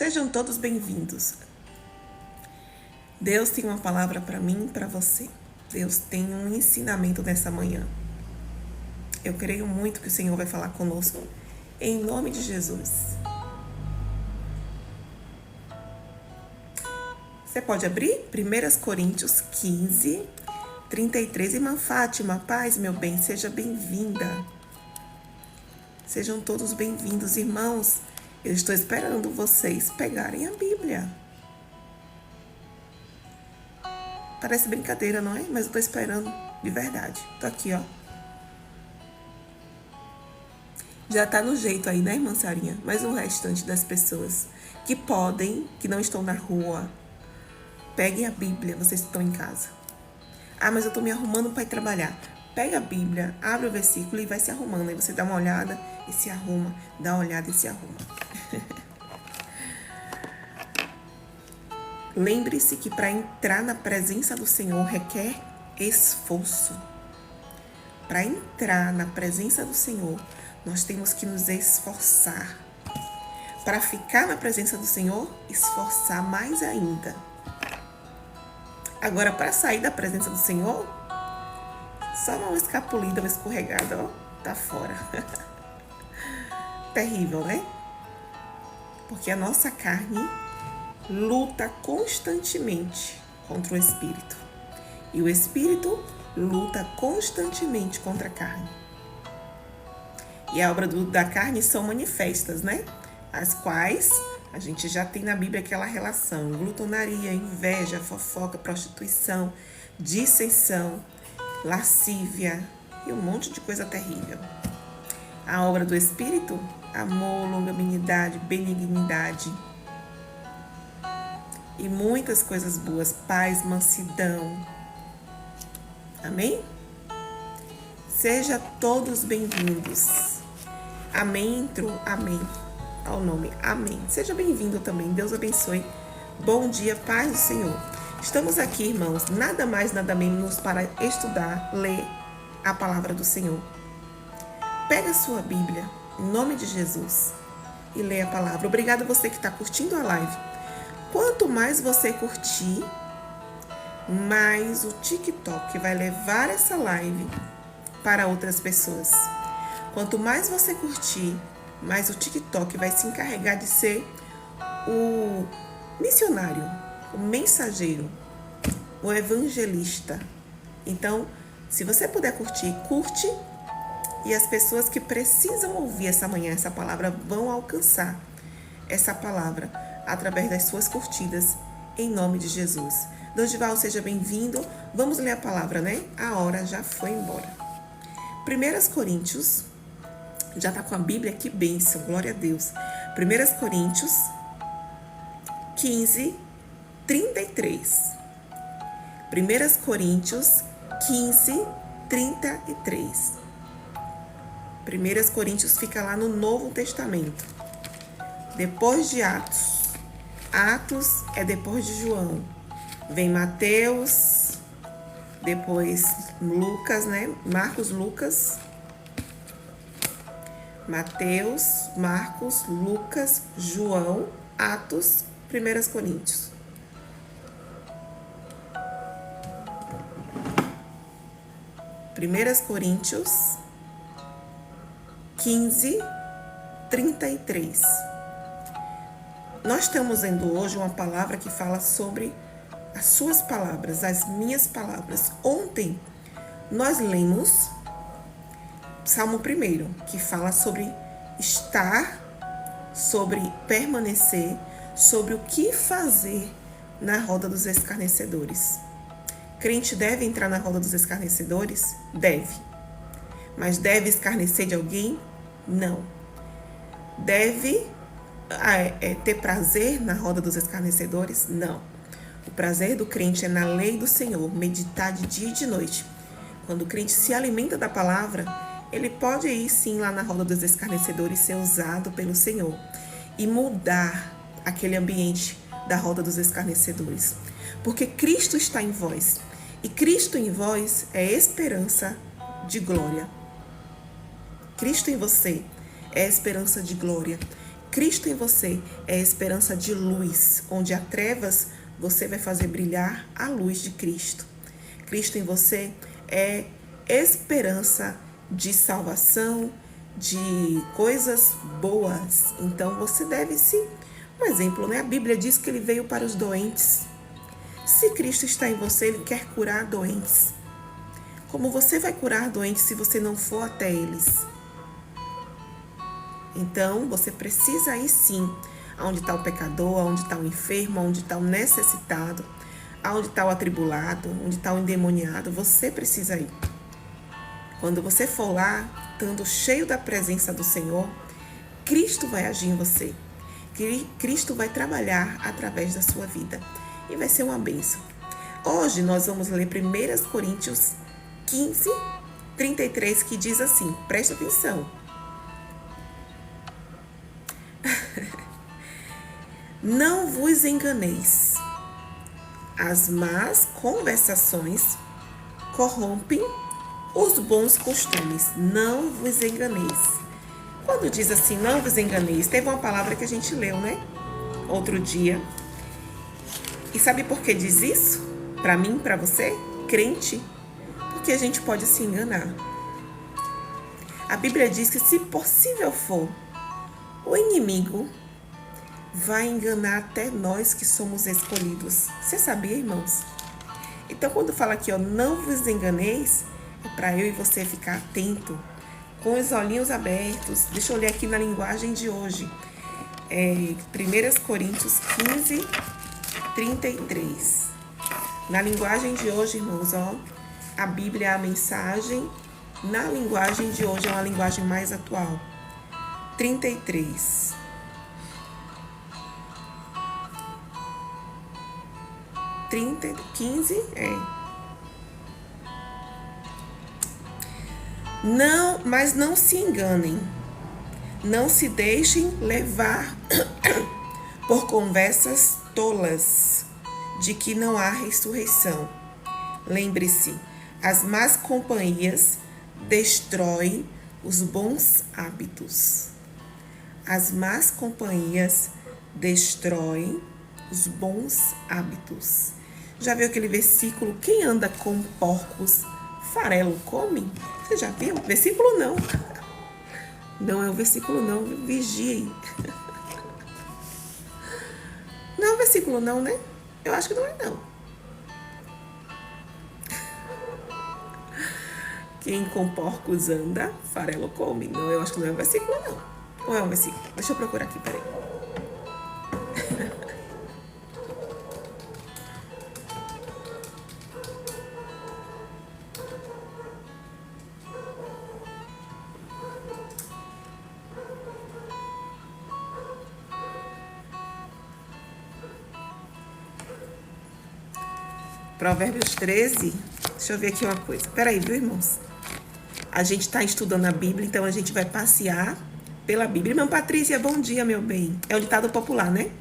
Sejam todos bem-vindos. Deus tem uma palavra para mim e para você. Deus tem um ensinamento nessa manhã. Eu creio muito que o Senhor vai falar conosco, em nome de Jesus. Você pode abrir 1 Coríntios 15, 33. Irmã Fátima, paz, meu bem, seja bem-vinda. Sejam todos bem-vindos, irmãos. Eu estou esperando vocês pegarem a Bíblia. Parece brincadeira, não é? Mas eu estou esperando de verdade. Estou aqui, ó. Já está no jeito aí, né, irmã Sarinha? Mas o restante das pessoas que podem, que não estão na rua, peguem a Bíblia, vocês estão em casa. Ah, mas eu estou me arrumando para ir trabalhar. Pega a Bíblia, abre o versículo e vai se arrumando. Aí você dá uma olhada e se arruma. Dá uma olhada e se arruma. Lembre-se que para entrar na presença do Senhor requer esforço. Para entrar na presença do Senhor, nós temos que nos esforçar. Para ficar na presença do Senhor, esforçar mais ainda. Agora, para sair da presença do Senhor, só uma escapulida, uma escorregada, ó, tá fora. Terrível, né? Porque a nossa carne luta constantemente contra o Espírito. E o Espírito luta constantemente contra a carne. E a obra da carne são manifestas, né? As quais a gente já tem na Bíblia aquela relação: glutonaria, inveja, fofoca, prostituição, dissensão, lascívia e um monte de coisa terrível. A obra do Espírito: amor, longanimidade, benignidade e muitas coisas boas, paz, mansidão. Amém? Seja todos bem-vindos. Amém, entrou, amém. Ao nome, amém. Seja bem-vindo também, Deus abençoe. Bom dia, paz do Senhor. Estamos aqui, irmãos, nada mais, nada menos para estudar, ler a palavra do Senhor. Pega a sua Bíblia, em nome de Jesus, e lê a palavra. Obrigada a você que está curtindo a live. Quanto mais você curtir, mais o TikTok vai levar essa live para outras pessoas. Quanto mais você curtir, mais o TikTok vai se encarregar de ser o missionário, o mensageiro, o evangelista. Então, se você puder curtir, curte, e as pessoas que precisam ouvir essa manhã, essa palavra, vão alcançar essa palavra através das suas curtidas, em nome de Jesus. Dodival, seja bem-vindo. Vamos ler a palavra, né? A hora já foi embora. 1 Coríntios, já está com a Bíblia, que bênção, glória a Deus. 1 Coríntios 15, 33. 1 Coríntios 15, 33. 1 Coríntios fica lá no Novo Testamento. Depois de Atos. Atos é depois de João. Vem Mateus, depois Lucas, né? Marcos, Lucas. Mateus, Marcos, Lucas, João, Atos, 1 Coríntios. Primeiras Coríntios 15, 33. Nós estamos vendo hoje uma palavra que fala sobre as suas palavras, as minhas palavras. Ontem nós lemos Salmo 1, que fala sobre estar, sobre permanecer, sobre o que fazer na roda dos escarnecedores. Crente deve entrar na roda dos escarnecedores? Deve. Mas deve escarnecer de alguém? Não. Deve ter prazer na roda dos escarnecedores? Não. O prazer do crente é na lei do Senhor, meditar de dia e de noite. Quando o crente se alimenta da palavra, ele pode ir sim lá na roda dos escarnecedores, ser usado pelo Senhor e mudar aquele ambiente da roda dos escarnecedores. Porque Cristo está em vós. E Cristo em vós é esperança de glória. Cristo em você é esperança de glória. Cristo em você é esperança de luz, onde há trevas, você vai fazer brilhar a luz de Cristo. Cristo em você é esperança de salvação, de coisas boas. Então você deve se... Um exemplo, né? A Bíblia diz que ele veio para os doentes. Se Cristo está em você, ele quer curar doentes. Como você vai curar doentes se você não for até eles? Então, você precisa ir sim, aonde está o pecador, aonde está o enfermo, aonde está o necessitado, aonde está o atribulado, onde está o endemoniado, você precisa ir. Quando você for lá, estando cheio da presença do Senhor, Cristo vai agir em você. Cristo vai trabalhar através da sua vida e vai ser uma bênção. Hoje nós vamos ler 1 Coríntios 15, 33, que diz assim, presta atenção. Não vos enganeis, as más conversações corrompem os bons costumes. Não vos enganeis. Quando diz assim, não vos enganeis, teve uma palavra que a gente leu, né? Outro dia. E sabe por que diz isso? Para mim, para você, crente? Porque a gente pode se enganar. A Bíblia diz que, se possível for, o inimigo vai enganar até nós que somos escolhidos. Você sabia, irmãos? Então, quando fala aqui, ó, não vos enganeis, é para eu e você ficar atento, com os olhinhos abertos. Deixa eu ler aqui na linguagem de hoje. 1 Coríntios 15, 33. Na linguagem de hoje, irmãos, ó, a Bíblia, a mensagem, na linguagem de hoje é uma linguagem mais atual. 33. 15, Não, mas não se enganem. Não se deixem levar por conversas tolas de que não há ressurreição. Lembre-se, as más companhias destroem os bons hábitos. As más companhias destroem os bons hábitos. Já viu aquele versículo? Quem anda com porcos, farelo come? Você já viu? Versículo não. Não é o versículo não. Vigiem. Não é o versículo não, né? Eu acho que não é não. Quem com porcos anda, farelo come. Não, eu acho que não é o versículo não. Ou é um versículo? Deixa eu procurar aqui, peraí. Provérbios 13, deixa eu ver aqui uma coisa. Peraí, viu, irmãos? A gente está estudando a Bíblia, então a gente vai passear pela Bíblia. Irmã Patrícia, bom dia, meu bem. É o ditado popular, né?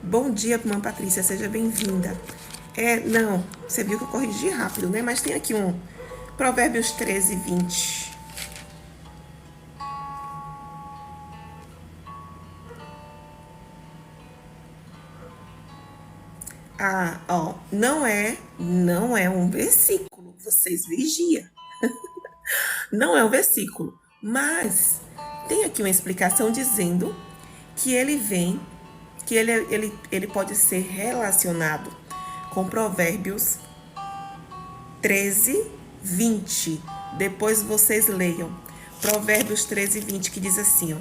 Bom dia, irmã Patrícia, seja bem-vinda. Não, você viu que eu corrigi rápido, né? Mas tem aqui um Provérbios 13, 20. Não é um versículo, vocês vigiam. Não é um versículo, mas tem aqui uma explicação dizendo que ele vem, que ele pode ser relacionado com Provérbios 13, 20. Depois vocês leiam. Provérbios 13, 20, que diz assim, ó.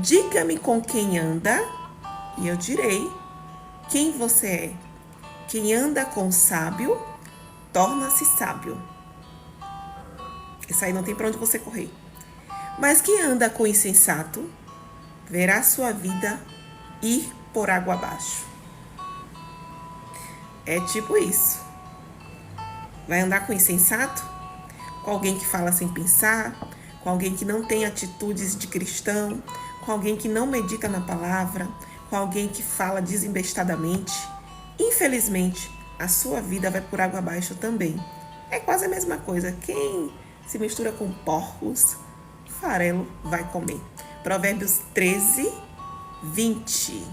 Diga-me com quem anda, e eu direi quem você é. Quem anda com sábio, torna-se sábio. Isso aí não tem para onde você correr. Mas quem anda com insensato, verá sua vida ir por água abaixo. É tipo isso. Vai andar com insensato? Com alguém que fala sem pensar? Com alguém que não tem atitudes de cristão? Com alguém que não medita na palavra? Com alguém que fala desembestadamente? Infelizmente, a sua vida vai por água abaixo também. É quase a mesma coisa. Quem se mistura com porcos, farelo vai comer. Provérbios 13, 20.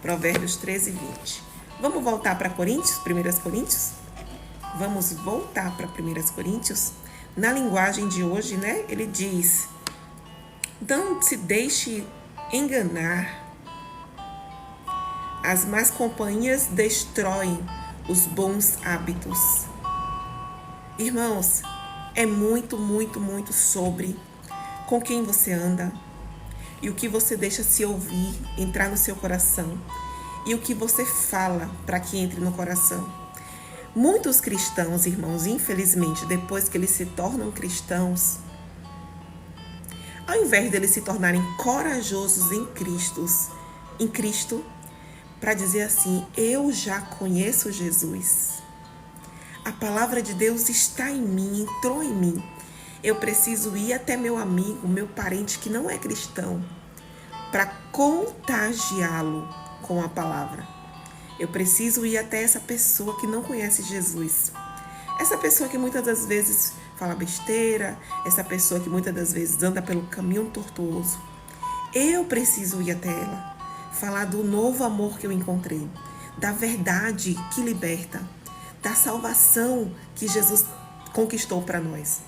Provérbios 13, 20. Vamos voltar para Coríntios, 1 Coríntios? Vamos voltar para 1 Coríntios. Na linguagem de hoje, né? Ele diz: não se deixe enganar. As más companhias destroem os bons hábitos. Irmãos, é muito, muito, muito sobre com quem você anda e o que você deixa se ouvir, entrar no seu coração e o que você fala para que entre no coração. Muitos cristãos, irmãos, infelizmente, depois que eles se tornam cristãos, ao invés deles se tornarem corajosos em Cristo, para dizer assim: eu já conheço Jesus. A palavra de Deus está em mim, entrou em mim. Eu preciso ir até meu amigo, meu parente que não é cristão, para contagiá-lo com a palavra. Eu preciso ir até essa pessoa que não conhece Jesus. Essa pessoa que muitas das vezes fala besteira, essa pessoa que muitas das vezes anda pelo caminho tortuoso. Eu preciso ir até ela. Falar do novo amor que eu encontrei, da verdade que liberta, da salvação que Jesus conquistou para nós.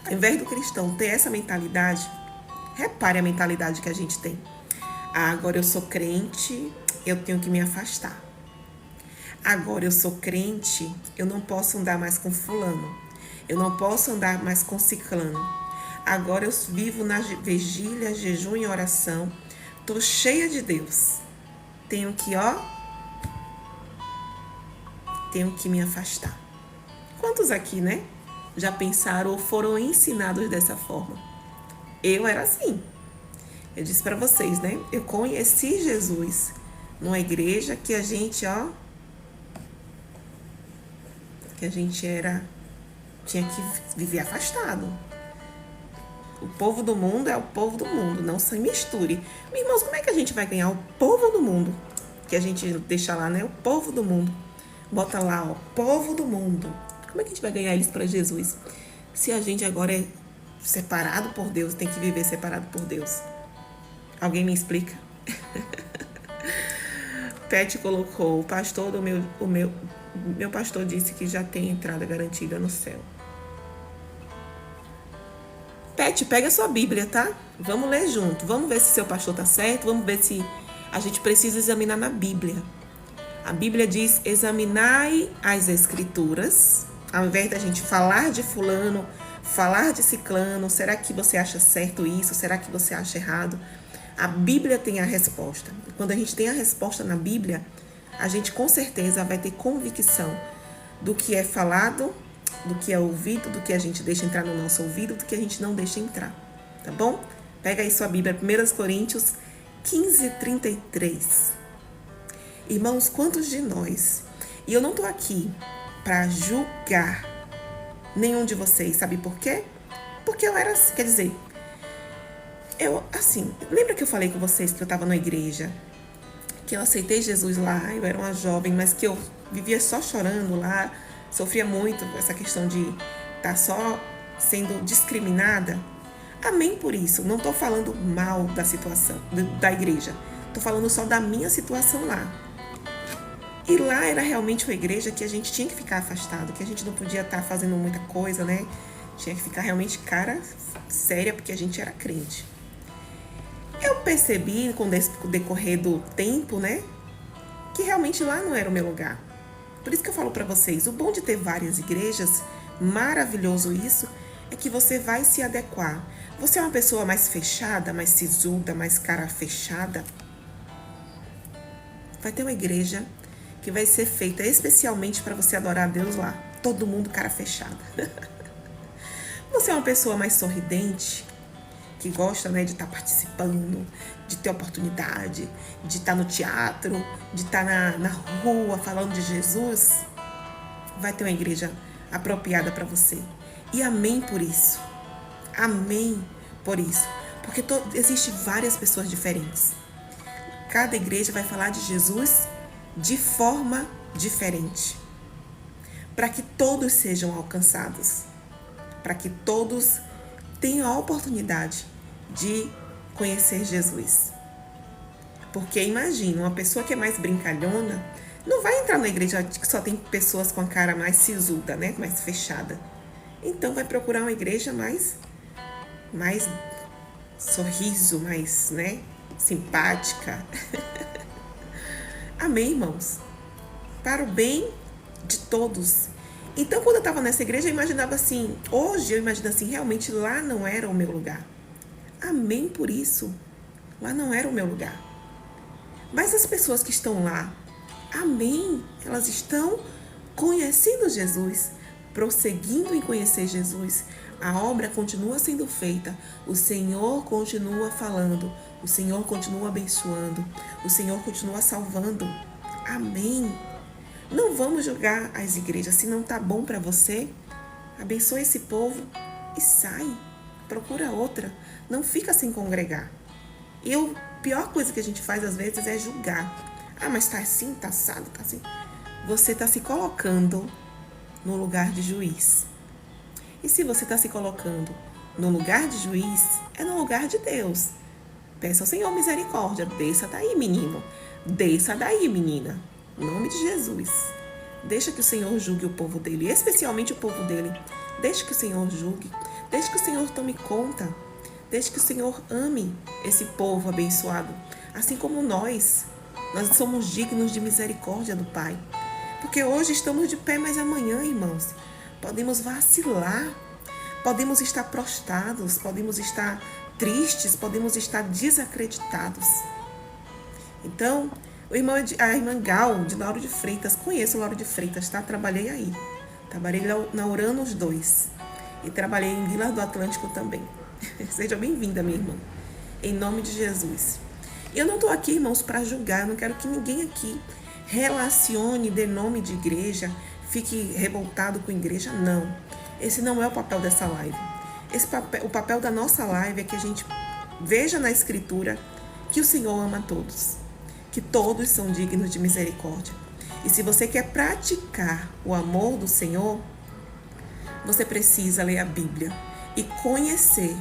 Ao invés do cristão ter essa mentalidade, repare a mentalidade que a gente tem. Agora eu sou crente, eu tenho que me afastar. Agora eu sou crente, eu não posso andar mais com fulano. Eu não posso andar mais com ciclano. Agora eu vivo na vigília, jejum e oração. Tô cheia de Deus. Tenho que me afastar. Quantos aqui, né, já pensaram ou foram ensinados dessa forma? Eu era assim. Eu disse para vocês, né? Eu conheci Jesus numa igreja que a gente, tinha que viver afastado. O povo do mundo é o povo do mundo, não se misture. Meus irmãos, como é que a gente vai ganhar o povo do mundo? Que a gente deixa lá, né? O povo do mundo. Bota lá, povo do mundo. Como é que a gente vai ganhar eles para Jesus? Se a gente agora é separado por Deus, tem que viver separado por Deus. Alguém me explica? Pet colocou: o pastor do meu pastor disse que já tem entrada garantida no céu. Pet, pega a sua Bíblia, tá? Vamos ler junto. Vamos ver se seu pastor tá certo. Vamos ver se a gente precisa examinar na Bíblia. A Bíblia diz: examinai as Escrituras. Ao invés da gente falar de fulano, falar de ciclano, será que você acha certo isso? Será que você acha errado? A Bíblia tem a resposta. Quando a gente tem a resposta na Bíblia, a gente com certeza vai ter convicção do que é falado, do que é ouvido, do que a gente deixa entrar no nosso ouvido, do que a gente não deixa entrar, tá bom? Pega aí sua Bíblia, 1 Coríntios 15, 33. Irmãos, quantos de nós, e eu não tô aqui para julgar nenhum de vocês, sabe por quê? Porque eu era assim, quer dizer, lembra que eu falei com vocês que eu tava na igreja, que eu aceitei Jesus lá, eu era uma jovem, mas que eu vivia só chorando lá, sofria muito com essa questão de estar só sendo discriminada? Amém por isso. Não estou falando mal da situação da igreja. Estou falando só da minha situação lá. E lá era realmente uma igreja que a gente tinha que ficar afastado, que a gente não podia estar fazendo muita coisa, né? Tinha que ficar realmente cara séria, porque a gente era crente. Eu percebi com o decorrer do tempo, né, que realmente lá não era o meu lugar. Por isso que eu falo para vocês, o bom de ter várias igrejas, maravilhoso isso, é que você vai se adequar. Você é uma pessoa mais fechada, mais sisuda, mais cara fechada? Vai ter uma igreja que vai ser feita especialmente para você adorar a Deus lá. Todo mundo cara fechada. Você é uma pessoa mais sorridente, que gosta, né, de estar participando, de ter oportunidade, de estar no teatro, de estar na rua falando de Jesus? Vai ter uma igreja apropriada para você. E amém por isso. Amém por isso. Porque existem várias pessoas diferentes. Cada igreja vai falar de Jesus de forma diferente. Para que todos sejam alcançados. Para que todos tenham a oportunidade de conhecer Jesus. Porque imagina, uma pessoa que é mais brincalhona não vai entrar na igreja que só tem pessoas com a cara mais sisuda, né? Mais fechada. Então vai procurar uma igreja mais sorriso, mais, né? Simpática. Amém, irmãos? Para o bem de todos. Então, quando eu estava nessa igreja, eu imaginava assim, hoje eu imagino assim, realmente lá não era o meu lugar. Amém por isso. Lá não era o meu lugar. Mas as pessoas que estão lá, amém, elas estão conhecendo Jesus, prosseguindo em conhecer Jesus. A obra continua sendo feita, o Senhor continua falando, o Senhor continua abençoando, o Senhor continua salvando. Amém. Não vamos julgar as igrejas. Se não está bom para você, abençoe esse povo e sai. Procura outra. Não fica sem congregar. E a pior coisa que a gente faz às vezes é julgar. Ah, mas tá assim, tá assado, tá assim. Você está se colocando no lugar de juiz. E se você está se colocando no lugar de juiz, é no lugar de Deus. Peça ao Senhor misericórdia. Desça daí, menino. Desça daí, menina. Em nome de Jesus. Deixa que o Senhor julgue o povo dele, especialmente o povo dele. Deixa que o Senhor julgue. Deixa que o Senhor tome conta. Deixa que o Senhor ame esse povo abençoado. Assim como nós somos dignos de misericórdia do Pai. Porque hoje estamos de pé, mas amanhã, irmãos, podemos vacilar. Podemos estar prostrados, podemos estar tristes, podemos estar desacreditados. Então, a irmã Gal, de Lauro de Freitas, conheço o Lauro de Freitas, tá? Trabalhei aí. Trabalhei na Uranos 2. E trabalhei em Vila do Atlântico também. Seja bem-vinda, minha irmã. Em nome de Jesus. E eu não estou aqui, irmãos, para julgar. Eu não quero que ninguém aqui relacione, dê nome de igreja, fique revoltado com a igreja. Não. Esse não é o papel dessa live. O papel da nossa live é que a gente veja na Escritura que o Senhor ama todos. Que todos são dignos de misericórdia. E se você quer praticar o amor do Senhor, você precisa ler a Bíblia e conhecer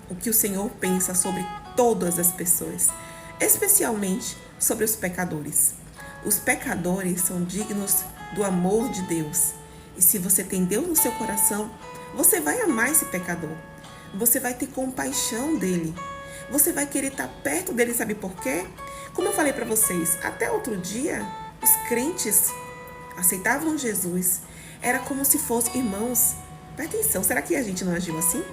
o que o Senhor pensa sobre todas as pessoas, especialmente sobre os pecadores. Os pecadores são dignos do amor de Deus. E se você tem Deus no seu coração, você vai amar esse pecador. Você vai ter compaixão dele. Você vai querer estar perto dele, sabe por quê? Como eu falei para vocês, até outro dia, os crentes aceitavam Jesus. Era como se fossem irmãos. Presta atenção, será que a gente não agiu assim?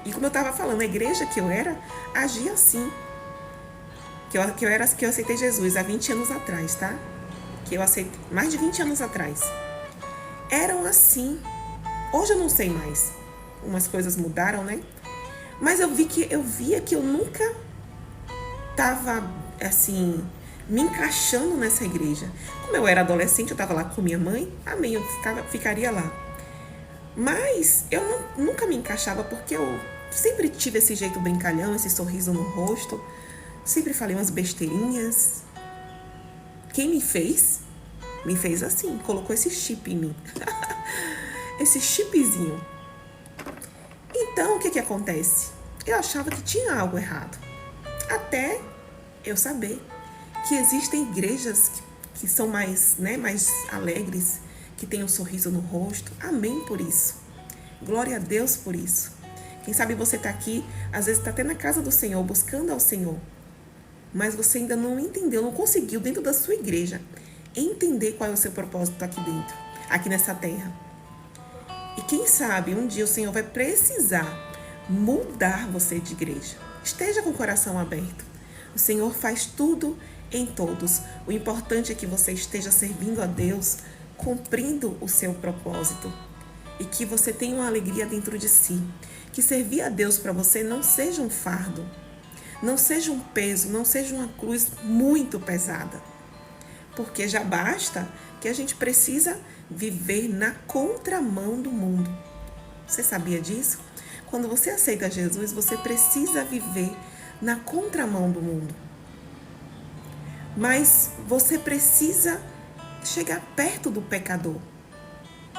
E como eu estava falando, a igreja que eu era, agia assim. Que eu aceitei Jesus há 20 anos atrás, tá? Que eu aceitei mais de 20 anos atrás. Eram assim. Hoje eu não sei mais. Umas coisas mudaram, né? Mas eu via que eu nunca estava, assim, me encaixando nessa igreja. Como eu era adolescente, eu estava lá com minha mãe, amém, eu ficaria lá. Mas eu nunca me encaixava porque eu sempre tive esse jeito brincalhão, esse sorriso no rosto. Sempre falei umas besteirinhas. Quem me fez assim, colocou esse chip em mim. Esse chipzinho. Então, o que acontece? Eu achava que tinha algo errado. Até eu saber que existem igrejas que são mais alegres, que têm um sorriso no rosto. Amém por isso. Glória a Deus por isso. Quem sabe você está aqui, às vezes está até na casa do Senhor, buscando ao Senhor. Mas você ainda não entendeu, não conseguiu, dentro da sua igreja, entender qual é o seu propósito aqui dentro, aqui nessa terra. E quem sabe um dia o Senhor vai precisar mudar você de igreja. Esteja com o coração aberto. O Senhor faz tudo em todos. O importante é que você esteja servindo a Deus, cumprindo o seu propósito. E que você tenha uma alegria dentro de si. Que servir a Deus para você não seja um fardo. Não seja um peso, não seja uma cruz muito pesada. Porque já basta que a gente precisa viver na contramão do mundo. Você sabia disso? Quando você aceita Jesus, você precisa viver na contramão do mundo. Mas você precisa chegar perto do pecador.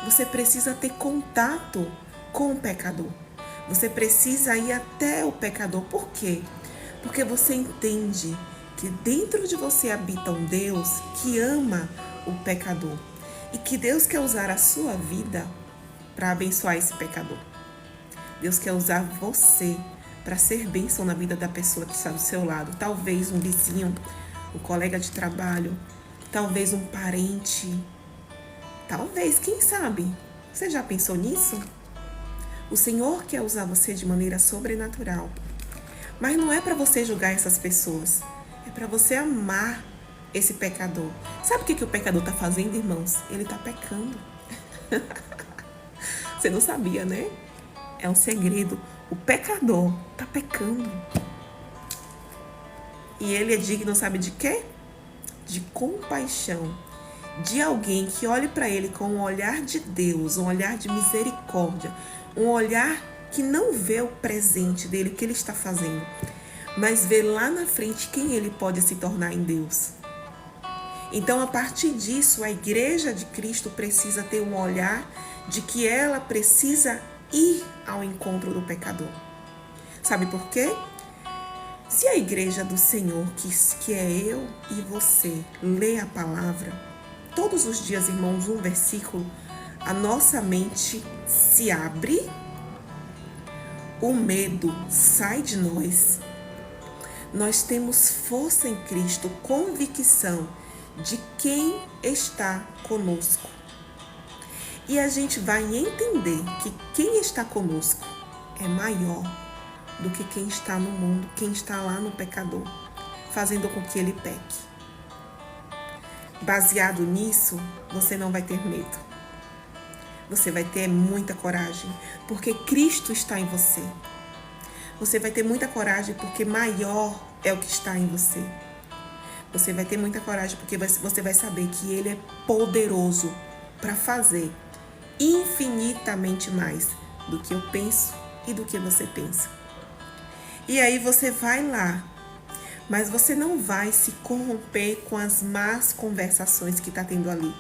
Você precisa ter contato com o pecador. Você precisa ir até o pecador. Por quê? Porque você entende que dentro de você habita um Deus que ama o pecador e que Deus quer usar a sua vida para abençoar esse pecador. Deus quer usar você para ser bênção na vida da pessoa que está do seu lado. Talvez um vizinho, um colega de trabalho, talvez um parente, talvez, quem sabe? Você já pensou nisso? O Senhor quer usar você de maneira sobrenatural. Mas não é para você julgar essas pessoas. É para você amar esse pecador. Sabe o que o pecador está fazendo, irmãos? Ele está pecando. Você não sabia, né? É um segredo. O pecador está pecando. E ele é digno, sabe de quê? De compaixão. De alguém que olhe para ele com um olhar de Deus, um olhar de misericórdia, um olhar que não vê o presente dele, o que ele está fazendo, mas vê lá na frente quem ele pode se tornar em Deus. Então, a partir disso, a Igreja de Cristo precisa ter um olhar de que ela precisa ir ao encontro do pecador. Sabe por quê? Se a Igreja do Senhor, que é eu e você, lê a palavra, todos os dias, irmãos, um versículo, a nossa mente se abre, o medo sai de nós, nós temos força em Cristo, convicção de quem está conosco. E a gente vai entender que quem está conosco é maior do que quem está no mundo, quem está lá no pecador, fazendo com que ele peque. Baseado nisso, você não vai ter medo. Você vai ter muita coragem, porque Cristo está em você. Você vai ter muita coragem, porque maior é o que está em você. Você vai ter muita coragem, porque você vai saber que Ele é poderoso para fazer infinitamente mais do que eu penso e do que você pensa. E aí você vai lá, mas você não vai se corromper com as más conversações que está tendo ali.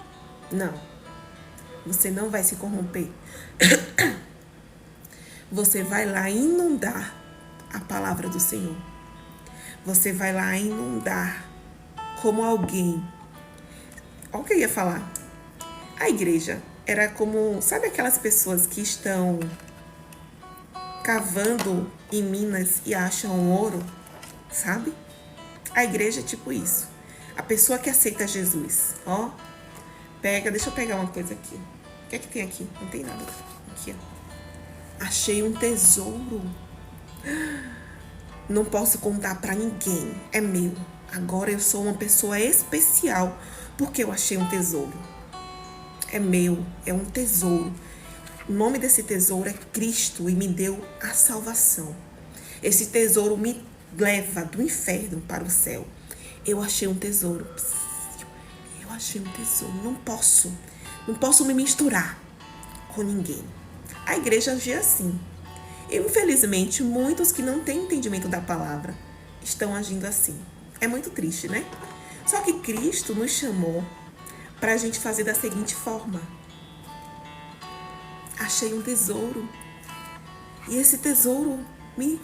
Não. Você não vai se corromper. Você vai lá inundar a palavra do Senhor. Você vai lá inundar como alguém. Olha o que eu ia falar. A igreja era como, sabe aquelas pessoas que estão cavando em minas e acham ouro, sabe? A igreja é tipo isso. A pessoa que aceita Jesus, ó, deixa eu pegar uma coisa aqui. O que é que tem aqui? Não tem nada. Aqui, ó. Achei um tesouro. Não posso contar pra ninguém. É meu. Agora eu sou uma pessoa especial porque eu achei um tesouro. É meu. É um tesouro. O nome desse tesouro é Cristo e me deu a salvação. Esse tesouro me leva do inferno para o céu. Eu achei um tesouro. Eu achei um tesouro. Não posso me misturar com ninguém. A igreja agia assim. Infelizmente, muitos que não têm entendimento da palavra estão agindo assim. É muito triste, né? Só que Cristo nos chamou para a gente fazer da seguinte forma. Achei um tesouro. E esse tesouro me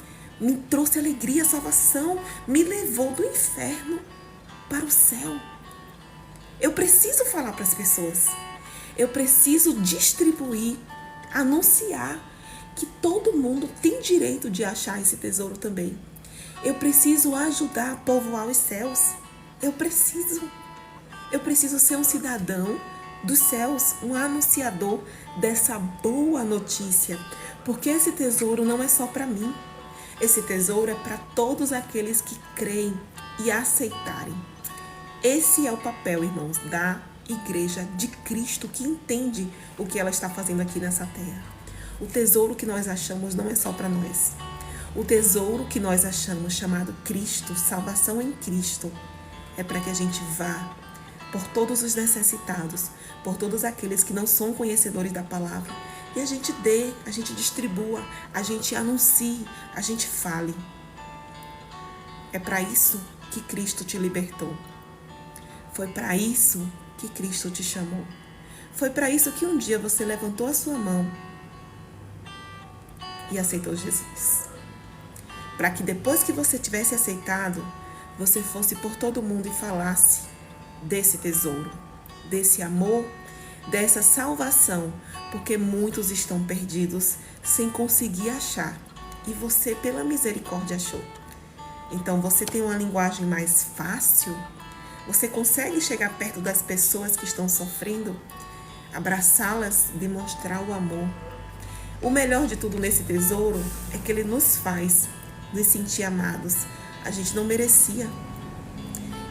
trouxe alegria, salvação, me levou do inferno para o céu. Eu preciso falar para as pessoas. Eu preciso distribuir, anunciar que todo mundo tem direito de achar esse tesouro também. Eu preciso ajudar a povoar os céus. Eu preciso ser um cidadão dos céus, um anunciador dessa boa notícia. Porque esse tesouro não é só para mim. Esse tesouro é para todos aqueles que creem e aceitarem. Esse é o papel, irmãos, da Igreja de Cristo, que entende o que ela está fazendo aqui nessa terra. O tesouro que nós achamos não é só para nós. O tesouro que nós achamos, chamado Cristo, salvação em Cristo, é para que a gente vá por todos os necessitados, por todos aqueles que não são conhecedores da palavra, e a gente dê, a gente distribua, a gente anuncie, a gente fale. É para isso que Cristo te libertou. Foi para isso que Cristo te chamou. Foi para isso que um dia você levantou a sua mão e aceitou Jesus. para que depois que você tivesse aceitado, você fosse por todo mundo e falasse desse tesouro, desse amor, dessa salvação, porque muitos estão perdidos sem conseguir achar, e você, pela misericórdia, achou. Então, você tem uma linguagem mais fácil? Você consegue chegar perto das pessoas que estão sofrendo, abraçá-las, demonstrar o amor. O melhor de tudo nesse tesouro é que ele nos faz nos sentir amados. A gente não merecia.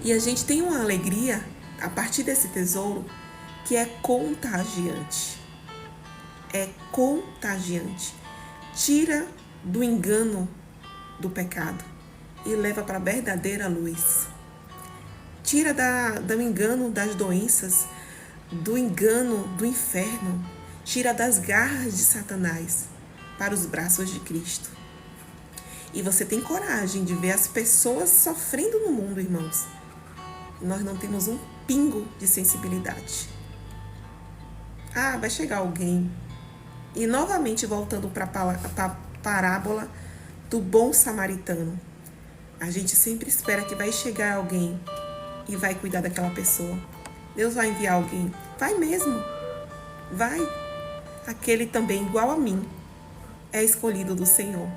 E a gente tem uma alegria a partir desse tesouro que é contagiante. É contagiante. Tira do engano do pecado e leva para a verdadeira luz. Tira do engano das doenças, do engano do inferno. Tira das garras de Satanás para os braços de Cristo. E você tem coragem de ver as pessoas sofrendo no mundo, irmãos. Nós não temos um pingo de sensibilidade. Ah, vai chegar alguém. E novamente voltando para a parábola do bom samaritano. A gente sempre espera que vai chegar alguém e vai cuidar daquela pessoa. Deus vai enviar alguém. Vai mesmo. Vai. Aquele também, igual a mim, é escolhido do Senhor.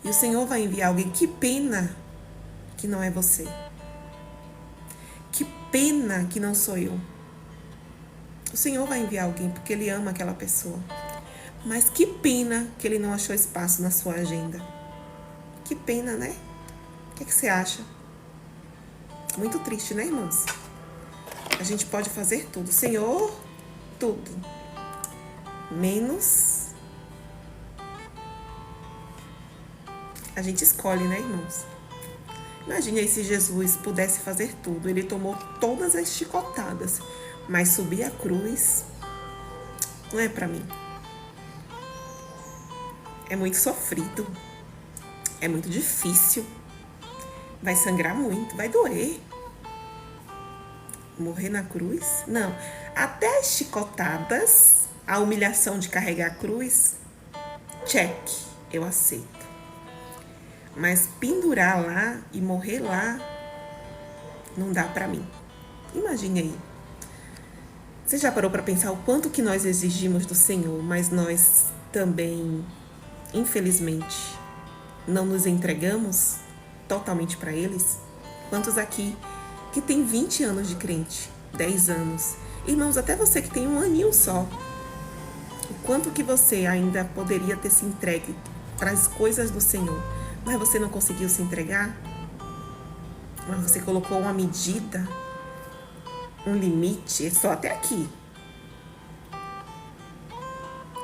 E o Senhor vai enviar alguém. Que pena que não é você. Que pena que não sou eu. O Senhor vai enviar alguém porque Ele ama aquela pessoa. Mas que pena que Ele não achou espaço na sua agenda. Que pena, né? O que você acha? Muito triste, né, irmãos? A gente pode fazer tudo. Senhor, tudo. Menos a gente escolhe, né, irmãos? Imagine aí se Jesus pudesse fazer tudo. Ele tomou todas as chicotadas, mas subir a cruz não é pra mim. É muito sofrido. É muito difícil. Vai sangrar muito, vai doer. Morrer na cruz? Não. Até as chicotadas, a humilhação de carregar a cruz, check, eu aceito. Mas pendurar lá e morrer lá, não dá pra mim. Imagine aí. Você já parou pra pensar o quanto que nós exigimos do Senhor, mas nós também, infelizmente, não nos entregamos totalmente para eles? Quantos aqui que tem 20 anos de crente, 10 anos? Irmãos, até você que tem um aninho só, o quanto que você ainda poderia ter se entregue para as coisas do Senhor, mas você não conseguiu se entregar? Mas você colocou uma medida, um limite, é só até aqui.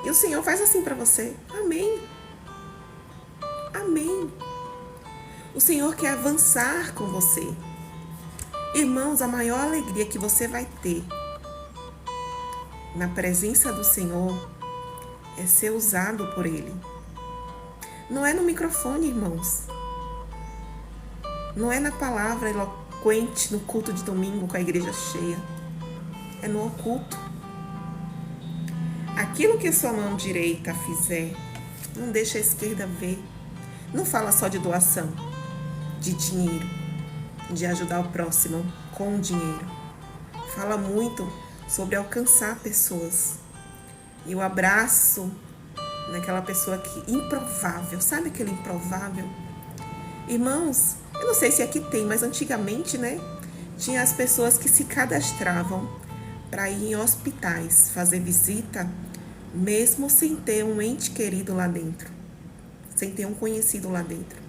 E o Senhor faz assim para você. Amém. Amém. O Senhor quer avançar com você. Irmãos, a maior alegria que você vai ter na presença do Senhor é ser usado por Ele. Não é no microfone, irmãos. Não é na palavra eloquente no culto de domingo com a igreja cheia. É no oculto. Aquilo que a sua mão direita fizer, não deixa a esquerda ver. Não fala só de doação, de dinheiro, de ajudar o próximo com dinheiro. Fala muito sobre alcançar pessoas. E o abraço naquela pessoa que improvável, sabe aquele improvável? Irmãos, eu não sei se aqui tem, mas antigamente, né, tinha as pessoas que se cadastravam para ir em hospitais, fazer visita, mesmo sem ter um ente querido lá dentro, sem ter um conhecido lá dentro.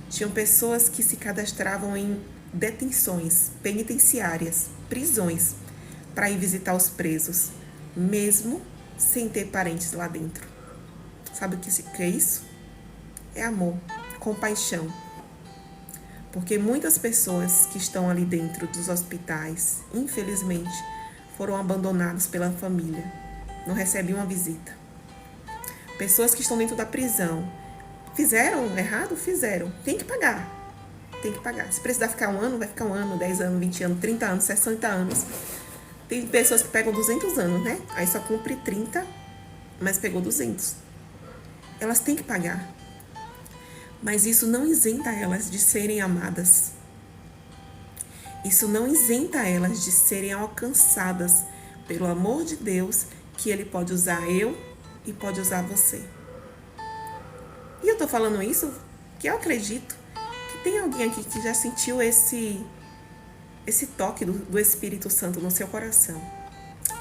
Tinham pessoas que se cadastravam em detenções, penitenciárias, prisões, para ir visitar os presos, mesmo sem ter parentes lá dentro. Sabe o que é isso? É amor, compaixão. Porque muitas pessoas que estão ali dentro dos hospitais, infelizmente, foram abandonadas pela família. Não recebem uma visita. Pessoas que estão dentro da prisão. Fizeram errado? Fizeram. Tem que pagar. Tem que pagar. Se precisar ficar um ano, vai ficar um ano, 10 anos, 20 anos, 30 anos, 60 anos. Tem pessoas que pegam 200 anos, né? Aí só cumpre 30, mas pegou 200. Elas têm que pagar. Mas isso não isenta elas de serem amadas. Isso não isenta elas de serem alcançadas pelo amor de Deus, que Ele pode usar eu e pode usar você. E eu tô falando isso que eu acredito que tem alguém aqui que já sentiu esse toque do Espírito Santo no seu coração.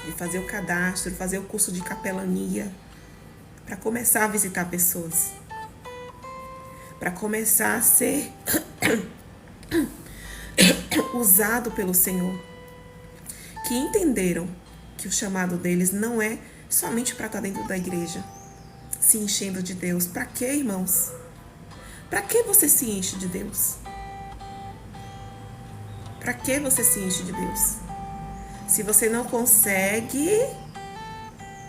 De fazer o cadastro, fazer o curso de capelania, para começar a visitar pessoas. Para começar a ser usado pelo Senhor. Que entenderam que o chamado deles não é somente para estar dentro da igreja, se enchendo de Deus. Para quê, irmãos? Para que você se enche de Deus? Para que você se enche de Deus? Se você não consegue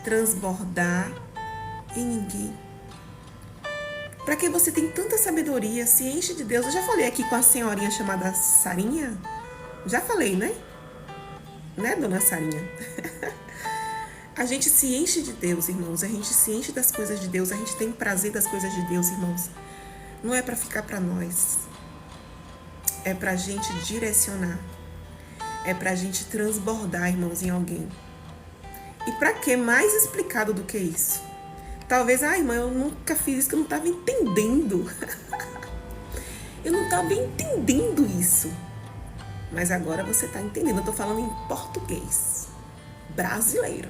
transbordar em ninguém. Para que você tem tanta sabedoria, se enche de Deus? Eu já falei aqui com a senhorinha chamada Sarinha. Já falei, né? Né, dona Sarinha? A gente se enche de Deus, irmãos. A gente se enche das coisas de Deus. A gente tem prazer das coisas de Deus, irmãos. Não é para ficar para nós. É para a gente direcionar. É para a gente transbordar, irmãos, em alguém. E para que mais explicado do que isso? Talvez, irmã, eu nunca fiz isso, que eu não estava entendendo. Eu não estava entendendo isso. Mas agora você está entendendo. Eu estou falando em português brasileiro.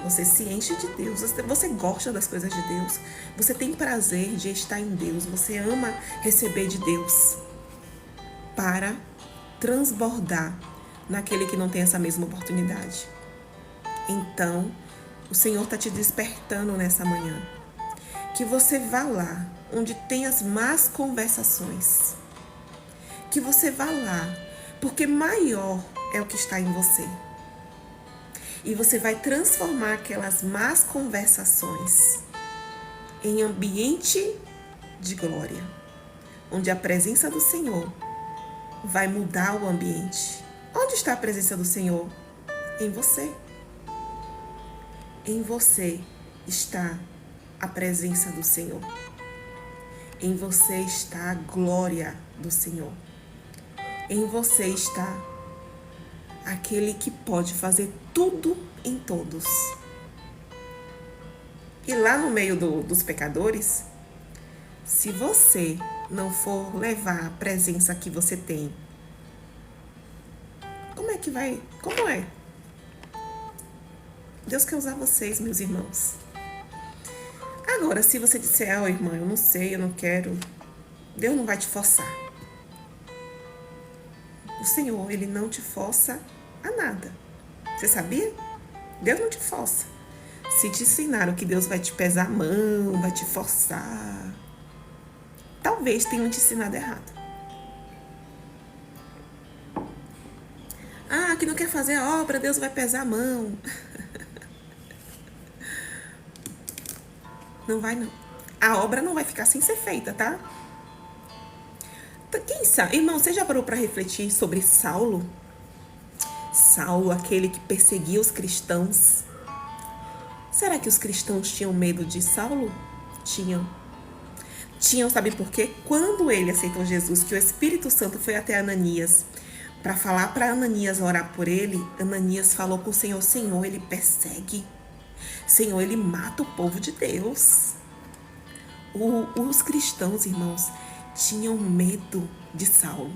Você se enche de Deus. Você gosta das coisas de Deus. Você tem prazer de estar em Deus. Você ama receber de Deus. Para transbordar naquele que não tem essa mesma oportunidade. Então, o Senhor está te despertando nessa manhã. Que você vá lá onde tem as más conversações. Que você vá lá, porque maior é o que está em você. E você vai transformar aquelas más conversações em ambiente de glória. Onde a presença do Senhor vai mudar o ambiente. Onde está a presença do Senhor? Em você. Em você está a presença do Senhor. Em você está a glória do Senhor. Em você está aquele que pode fazer tudo em todos. E lá no meio dos pecadores, se você não for levar a presença que você tem, como é que vai? Como é? Deus quer usar vocês, meus irmãos. Agora, se você disser, irmã, eu não sei, eu não quero, Deus não vai te forçar. O Senhor, Ele não te força a nada. Você sabia? Deus não te força. Se te ensinaram que Deus vai te pesar a mão, vai te forçar, talvez tenham te ensinado errado. Que não quer fazer a obra, Deus vai pesar a mão. Não vai, não. A obra não vai ficar sem ser feita, tá? Quem sabe? Irmão, você já parou para refletir sobre Saulo? Saulo, aquele que perseguia os cristãos. Será que os cristãos tinham medo de Saulo? Tinham. Tinham, sabe por quê? Quando ele aceitou Jesus, que o Espírito Santo foi até Ananias para falar para Ananias orar por ele, Ananias falou com o Senhor, Senhor, ele persegue. Senhor, ele mata o povo de Deus. Os cristãos, irmãos, tinham medo de Saulo.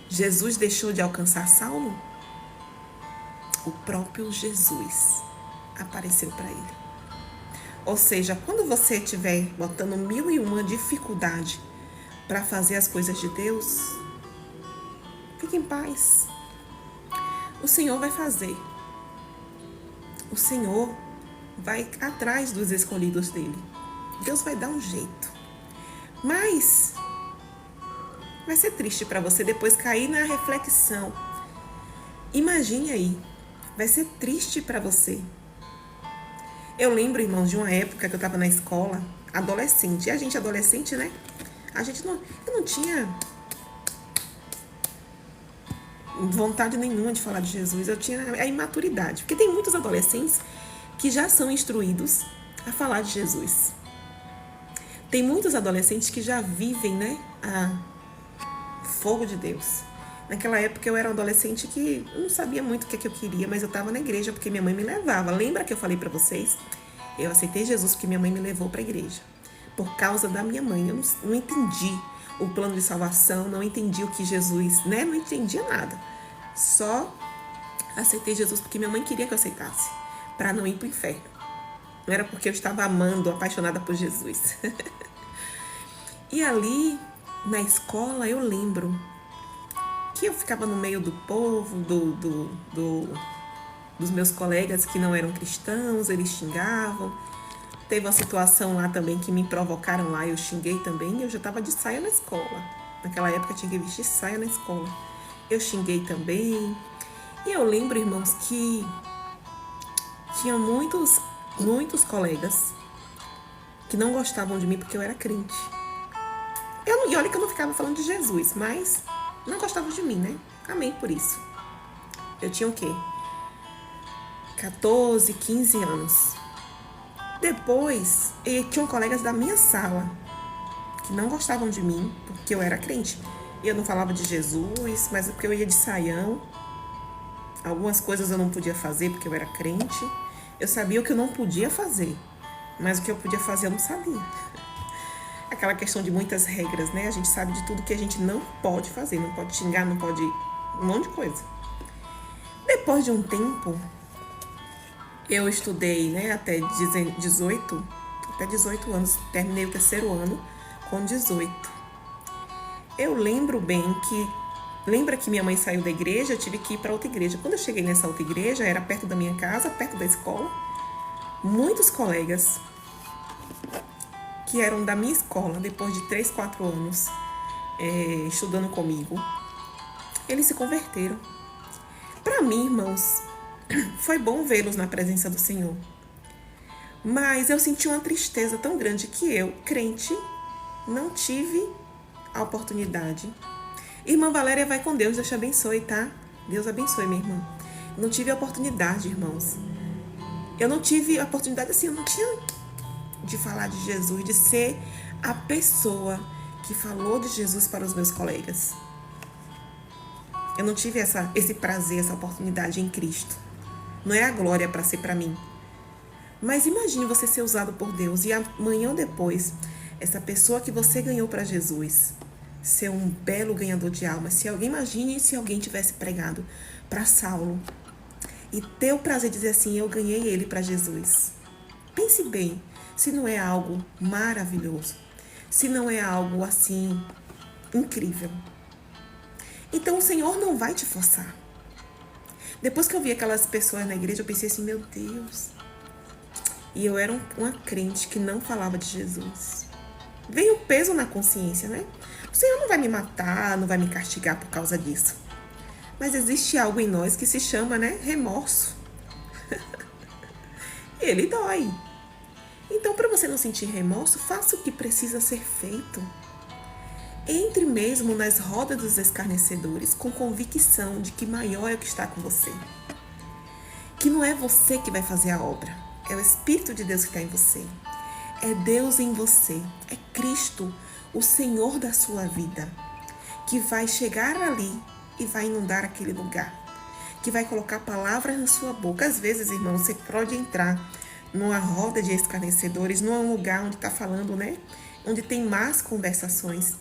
Jesus deixou de alcançar Saulo? O próprio Jesus apareceu para ele. Ou seja, quando você estiver botando 1001 dificuldade para fazer as coisas de Deus, fique em paz. O Senhor vai fazer. O Senhor vai atrás dos escolhidos dele. Deus vai dar um jeito. Mas vai ser triste para você depois cair na reflexão. Imagine aí. Vai ser triste para você. Eu lembro, irmãos, de uma época que eu estava na escola, adolescente. E a gente adolescente, né? Eu não tinha vontade nenhuma de falar de Jesus. Eu tinha a imaturidade. Porque tem muitos adolescentes que já são instruídos a falar de Jesus. Tem muitos adolescentes que já vivem, né, fogo de Deus. Naquela época eu era um adolescente que não sabia muito o que é que eu queria, mas eu estava na igreja porque minha mãe me levava. Lembra que eu falei para vocês? Eu aceitei Jesus porque minha mãe me levou para a igreja. Por causa da minha mãe. Eu não entendi o plano de salvação, não entendi o que Jesus, né? Não entendia nada. Só aceitei Jesus porque minha mãe queria que eu aceitasse, para não ir para o inferno. Não era porque eu estava amando, apaixonada por Jesus. E ali, na escola, eu lembro que eu ficava no meio do povo, dos meus colegas que não eram cristãos, eles xingavam. Teve uma situação lá também que me provocaram lá, eu xinguei também, e eu já estava de saia na escola. Naquela época eu tinha que vestir saia na escola. Eu xinguei também. E eu lembro, irmãos, que tinha muitos colegas que não gostavam de mim porque eu era crente. E olha que eu não ficava falando de Jesus, mas não gostavam de mim, né? Amém por isso. Eu tinha o quê? 14, 15 anos. Depois, tinham colegas da minha sala que não gostavam de mim porque eu era crente. Eu não falava de Jesus, mas porque eu ia de saião. Algumas coisas eu não podia fazer porque eu era crente. Eu sabia o que eu não podia fazer, mas o que eu podia fazer eu não sabia. Aquela questão de muitas regras, né? A gente sabe de tudo que a gente não pode fazer. Não pode xingar, não pode... um monte de coisa. Depois de um tempo, eu estudei, né, até 18 anos. Terminei o terceiro ano com 18. Eu lembro bem que... Lembra que minha mãe saiu da igreja? Eu tive que ir para outra igreja. Quando eu cheguei nessa outra igreja, era perto da minha casa, perto da escola. Muitos colegas que eram da minha escola, depois de 3, 4 anos estudando comigo, eles se converteram. Para mim, irmãos, foi bom vê-los na presença do Senhor. Mas eu senti uma tristeza tão grande que eu, crente, não tive a oportunidade. Irmã Valéria, vai com Deus, Deus te abençoe, tá? Deus abençoe, minha irmã. Não tive a oportunidade, irmãos. Eu não tive a oportunidade, assim, eu não tinha de falar de Jesus, de ser a pessoa que falou de Jesus para os meus colegas. Eu não tive esse prazer, essa oportunidade em Cristo. Não é a glória para ser para mim. Mas imagine você ser usado por Deus e amanhã ou depois, essa pessoa que você ganhou para Jesus ser um belo ganhador de almas. Imagine se alguém tivesse pregado para Saulo e ter o prazer de dizer assim, eu ganhei ele para Jesus. Pense bem, se não é algo maravilhoso, se não é algo assim incrível. Então o Senhor não vai te forçar. Depois que eu vi aquelas pessoas na igreja, eu pensei assim, meu Deus. E eu era uma crente que não falava de Jesus. Veio o peso na consciência, né? O Senhor não vai me matar, não vai me castigar por causa disso. Mas existe algo em nós que se chama, né, remorso. Ele dói. Então, para você não sentir remorso, faça o que precisa ser feito. Entre mesmo nas rodas dos escarnecedores com convicção de que maior é o que está com você. Que não é você que vai fazer a obra, é o Espírito de Deus que está em você. É Deus em você, é Cristo, o Senhor da sua vida, que vai chegar ali e vai inundar aquele lugar, que vai colocar palavras na sua boca. Às vezes, irmão, você pode entrar numa roda de escarnecedores, num lugar onde está falando, né? Onde tem más conversações.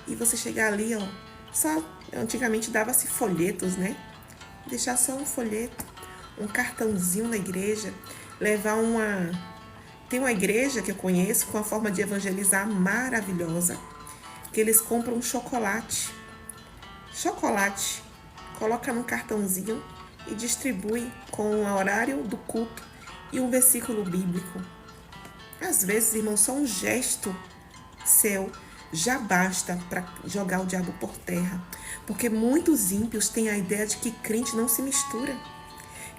E você chegar ali, ó, só antigamente dava-se folhetos, né? Deixar só um folheto, um cartãozinho na igreja, levar Tem uma igreja que eu conheço com a forma de evangelizar maravilhosa, que eles compram um chocolate, coloca num cartãozinho e distribui com o horário do culto e um versículo bíblico. Às vezes, irmão, só um gesto seu já basta para jogar o diabo por terra, porque muitos ímpios têm a ideia de que crente não se mistura.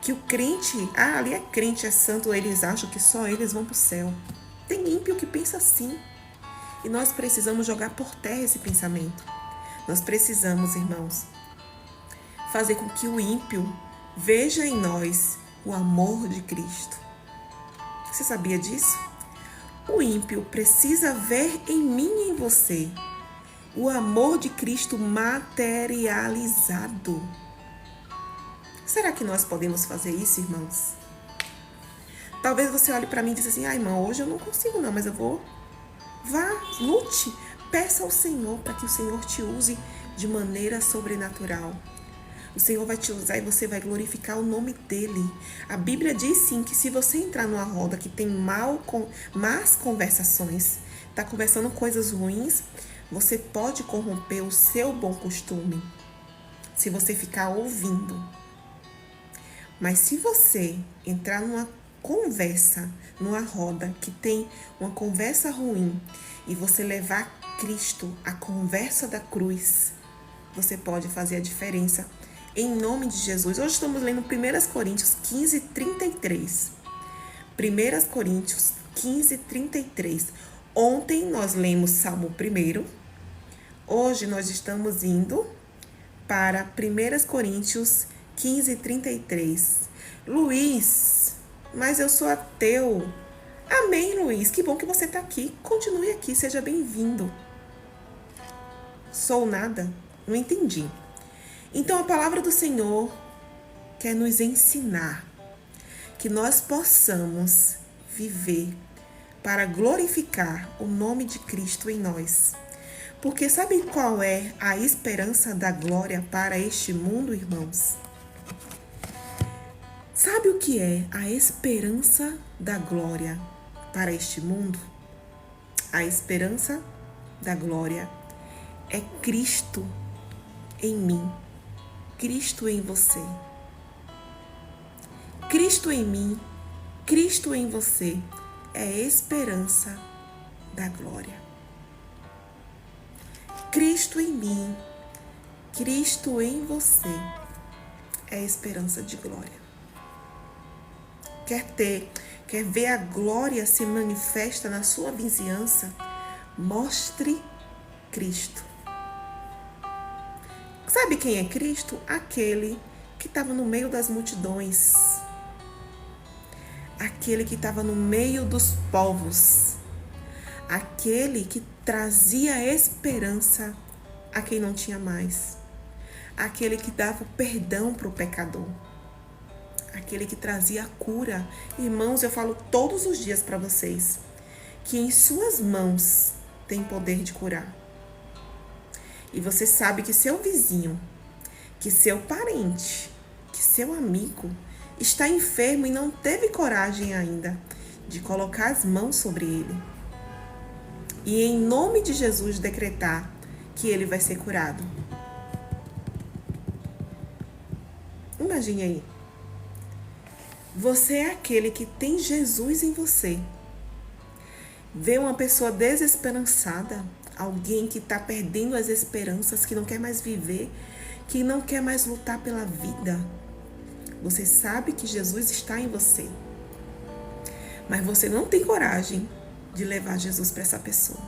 Que o crente, ali é crente, é santo, eles acham que só eles vão para o céu. Tem ímpio que pensa assim. E nós precisamos jogar por terra esse pensamento. Nós precisamos, irmãos, fazer com que o ímpio veja em nós o amor de Cristo. Você sabia disso? O ímpio precisa ver em mim e em você o amor de Cristo materializado. Será que nós podemos fazer isso, irmãos? Talvez você olhe para mim e diz assim, irmão, hoje eu não consigo não, mas eu vou. Vá, lute, peça ao Senhor para que o Senhor te use de maneira sobrenatural. O Senhor vai te usar e você vai glorificar o nome dEle. A Bíblia diz sim que se você entrar numa roda que tem más conversações, está conversando coisas ruins, você pode corromper o seu bom costume se você ficar ouvindo. Mas se você entrar numa conversa, numa roda que tem uma conversa ruim e você levar Cristo, a conversa da cruz, você pode fazer a diferença em nome de Jesus. Hoje estamos lendo 1 Coríntios 15, 33. 1 Coríntios 15, 33. Ontem nós lemos Salmo 1. Hoje nós estamos indo para 1 Coríntios 15, 33. Luiz, mas eu sou ateu. Amém, Luiz. Que bom que você está aqui. Continue aqui, seja bem-vindo. Sou nada? Não entendi. Então a palavra do Senhor quer nos ensinar que nós possamos viver para glorificar o nome de Cristo em nós. Porque sabe qual é a esperança da glória para este mundo, irmãos? Sabe o que é a esperança da glória para este mundo? A esperança da glória é Cristo em mim, Cristo em você. Cristo em mim, Cristo em você é a esperança da glória. Cristo em mim, Cristo em você é a esperança de glória. Quer ver a glória se manifesta na sua vizinhança? Mostre Cristo. Sabe quem é Cristo? Aquele que estava no meio das multidões. Aquele que estava no meio dos povos. Aquele que trazia esperança a quem não tinha mais. Aquele que dava o perdão para o pecador. Aquele que trazia a cura. Irmãos, eu falo todos os dias para vocês que em suas mãos tem poder de curar. E você sabe que seu vizinho, que seu parente, que seu amigo está enfermo e não teve coragem ainda de colocar as mãos sobre ele. E em nome de Jesus decretar que ele vai ser curado. Imagine aí. Você é aquele que tem Jesus em você. Vê uma pessoa desesperançada, alguém que está perdendo as esperanças, que não quer mais viver, que não quer mais lutar pela vida. Você sabe que Jesus está em você, mas você não tem coragem de levar Jesus para essa pessoa,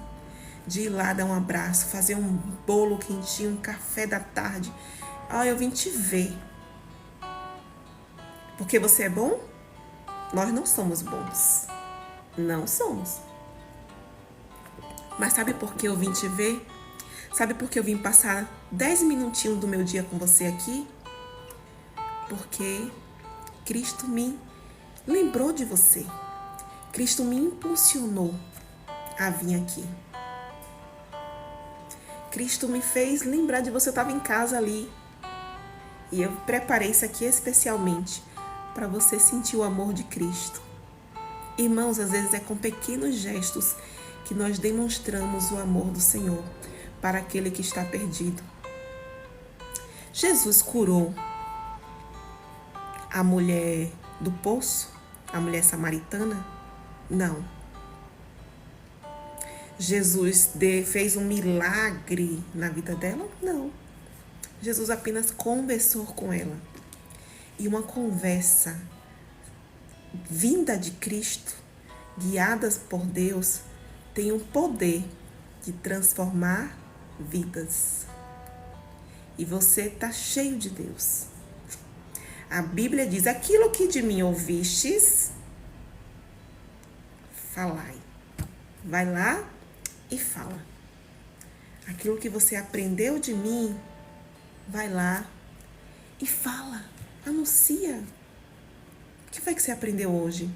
de ir lá dar um abraço, fazer um bolo quentinho, um café da tarde. Eu vim te ver. Porque você é bom? Nós não somos bons. Não somos. Mas sabe por que eu vim te ver? Sabe por que eu vim passar 10 minutinhos do meu dia com você aqui? Porque Cristo me lembrou de você. Cristo me impulsionou a vir aqui. Cristo me fez lembrar de você. Eu estava em casa ali. E eu preparei isso aqui especialmente para você sentir o amor de Cristo. Irmãos, às vezes é com pequenos gestos que nós demonstramos o amor do Senhor para aquele que está perdido. Jesus curou a mulher do poço, a mulher samaritana? Não. Jesus fez um milagre na vida dela? Não. Jesus apenas conversou com ela. E uma conversa vinda de Cristo, guiadas por Deus, tem o poder de transformar vidas. E você está cheio de Deus. A Bíblia diz, aquilo que de mim ouvistes, falai. Vai lá e fala. Aquilo que você aprendeu de mim, vai lá e fala. Anuncia. O que foi que você aprendeu hoje?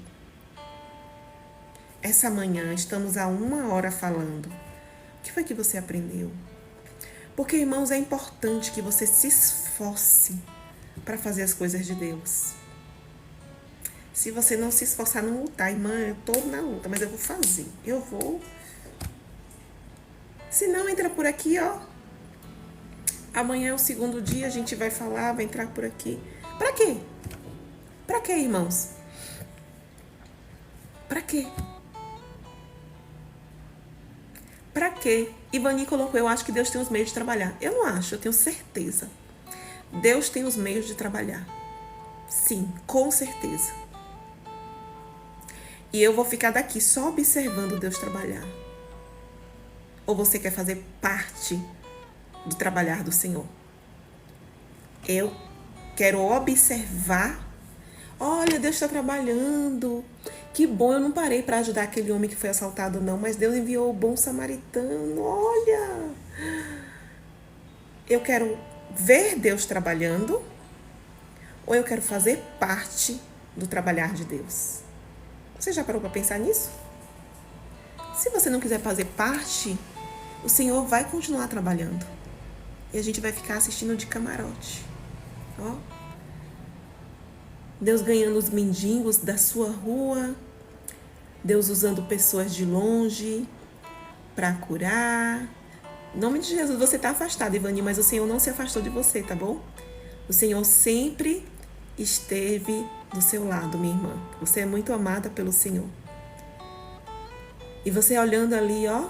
Essa manhã estamos há 1 hora falando. O que foi que você aprendeu? Porque, irmãos, é importante que você se esforce para fazer as coisas de Deus. Se você não se esforçar, não lutar, irmã, eu estou na luta, mas eu vou fazer. Eu vou. Se não, entra por aqui, ó. Amanhã é o segundo dia, a gente vai falar, vai entrar por aqui. Pra quê? Pra quê, irmãos? Pra quê? Pra quê? Ivani colocou, eu acho que Deus tem os meios de trabalhar. Eu não acho, eu tenho certeza. Deus tem os meios de trabalhar. Sim, com certeza. E eu vou ficar daqui só observando Deus trabalhar. Ou você quer fazer parte do trabalhar do Senhor? Eu quero observar. Olha, Deus está trabalhando. Que bom, eu não parei para ajudar aquele homem que foi assaltado, não. Mas Deus enviou o bom samaritano. Olha. Eu quero ver Deus trabalhando. Ou eu quero fazer parte do trabalhar de Deus? Você já parou para pensar nisso? Se você não quiser fazer parte, o Senhor vai continuar trabalhando. E a gente vai ficar assistindo de camarote. Ó. Deus ganhando os mendigos da sua rua. Deus usando pessoas de longe para curar. Em nome de Jesus, você está afastado, Ivani, mas o Senhor não se afastou de você, tá bom? O Senhor sempre esteve do seu lado, minha irmã. Você é muito amada pelo Senhor. E você olhando ali, ó,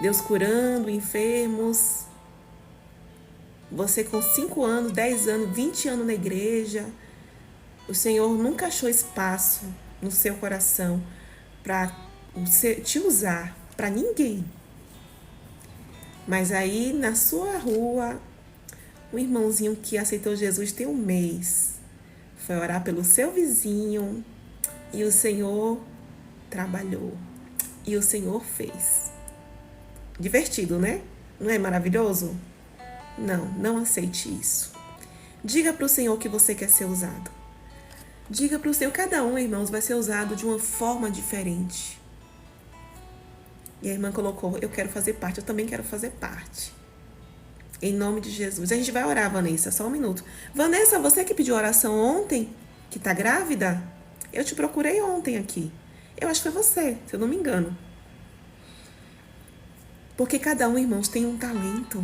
Deus curando enfermos. Você com 5 anos, 10 anos, 20 anos na igreja. O Senhor nunca achou espaço no seu coração para te usar para ninguém. Mas aí na sua rua, um irmãozinho que aceitou Jesus tem 1 mês. Foi orar pelo seu vizinho e o Senhor trabalhou. E o Senhor fez. Divertido, né? Não é maravilhoso? Não aceite isso. Diga para o Senhor que você quer ser usado. Diga para o Senhor, cada um, irmãos, vai ser usado de uma forma diferente. E a irmã colocou, eu quero fazer parte, eu também quero fazer parte. Em nome de Jesus. A gente vai orar, Vanessa, só um minuto. Vanessa, você que pediu oração ontem, que tá grávida? Eu te procurei ontem aqui. Eu acho que foi você, se eu não me engano. Porque cada um, irmãos, tem um talento.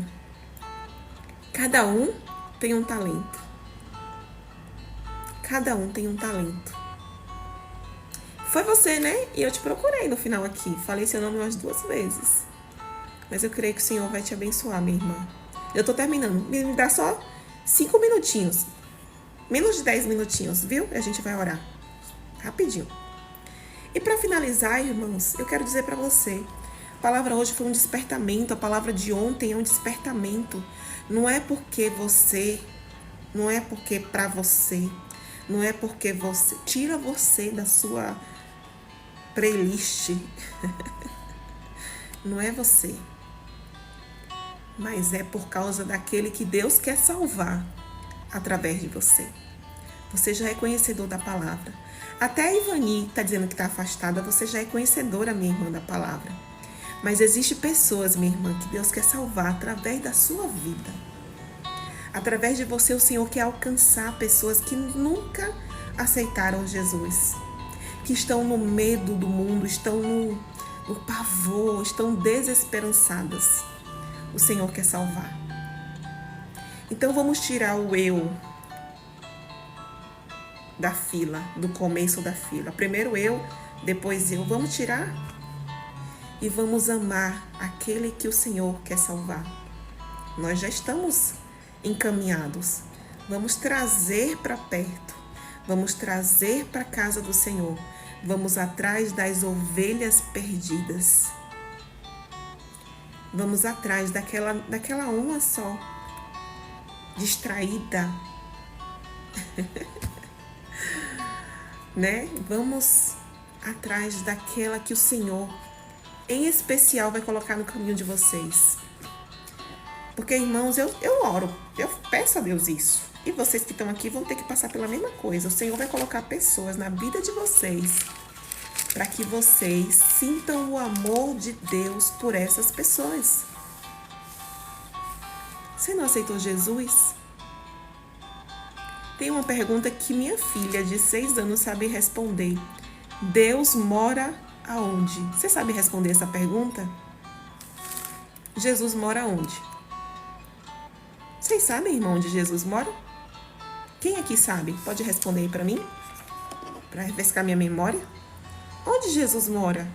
Cada um tem um talento. Cada um tem um talento. Foi você, né? E eu te procurei no final aqui. Falei seu nome umas 2 vezes. Mas eu creio que o Senhor vai te abençoar, minha irmã. Eu tô terminando. Me dá só 5 minutinhos. Menos de 10 minutinhos, viu? A gente vai orar. Rapidinho. E para finalizar, irmãos, eu quero dizer para você. A palavra hoje foi um despertamento. A palavra de ontem é um despertamento. Não é porque você... Não é porque para você... Não é porque você... Tira você da sua playlist. Não é você. Mas é por causa daquele que Deus quer salvar através de você. Você já é conhecedor da palavra. Até a Ivani está dizendo que está afastada, você já é conhecedora, minha irmã, da palavra. Mas existem pessoas, minha irmã, que Deus quer salvar através da sua vida. Através de você, o Senhor quer alcançar pessoas que nunca aceitaram Jesus. Que estão no medo do mundo, estão no pavor, estão desesperançadas. O Senhor quer salvar. Então vamos tirar o eu da fila, do começo da fila. Primeiro eu, depois eu. Vamos tirar e vamos amar aquele que o Senhor quer salvar. Nós já estamos encaminhados. Vamos trazer para perto. Vamos trazer para a casa do Senhor. Vamos atrás das ovelhas perdidas. Vamos atrás daquela uma só, distraída. Né? Vamos atrás daquela que o Senhor em especial vai colocar no caminho de vocês. Porque, irmãos, eu oro, eu peço a Deus isso. E vocês que estão aqui vão ter que passar pela mesma coisa. O Senhor vai colocar pessoas na vida de vocês para que vocês sintam o amor de Deus por essas pessoas. Você não aceitou Jesus? Tem uma pergunta que minha filha de 6 anos sabe responder. Deus mora aonde? Você sabe responder essa pergunta? Jesus mora onde? Vocês sabem, irmão, onde Jesus mora? Quem aqui sabe? Pode responder aí para mim? Para refrescar minha memória? Onde Jesus mora?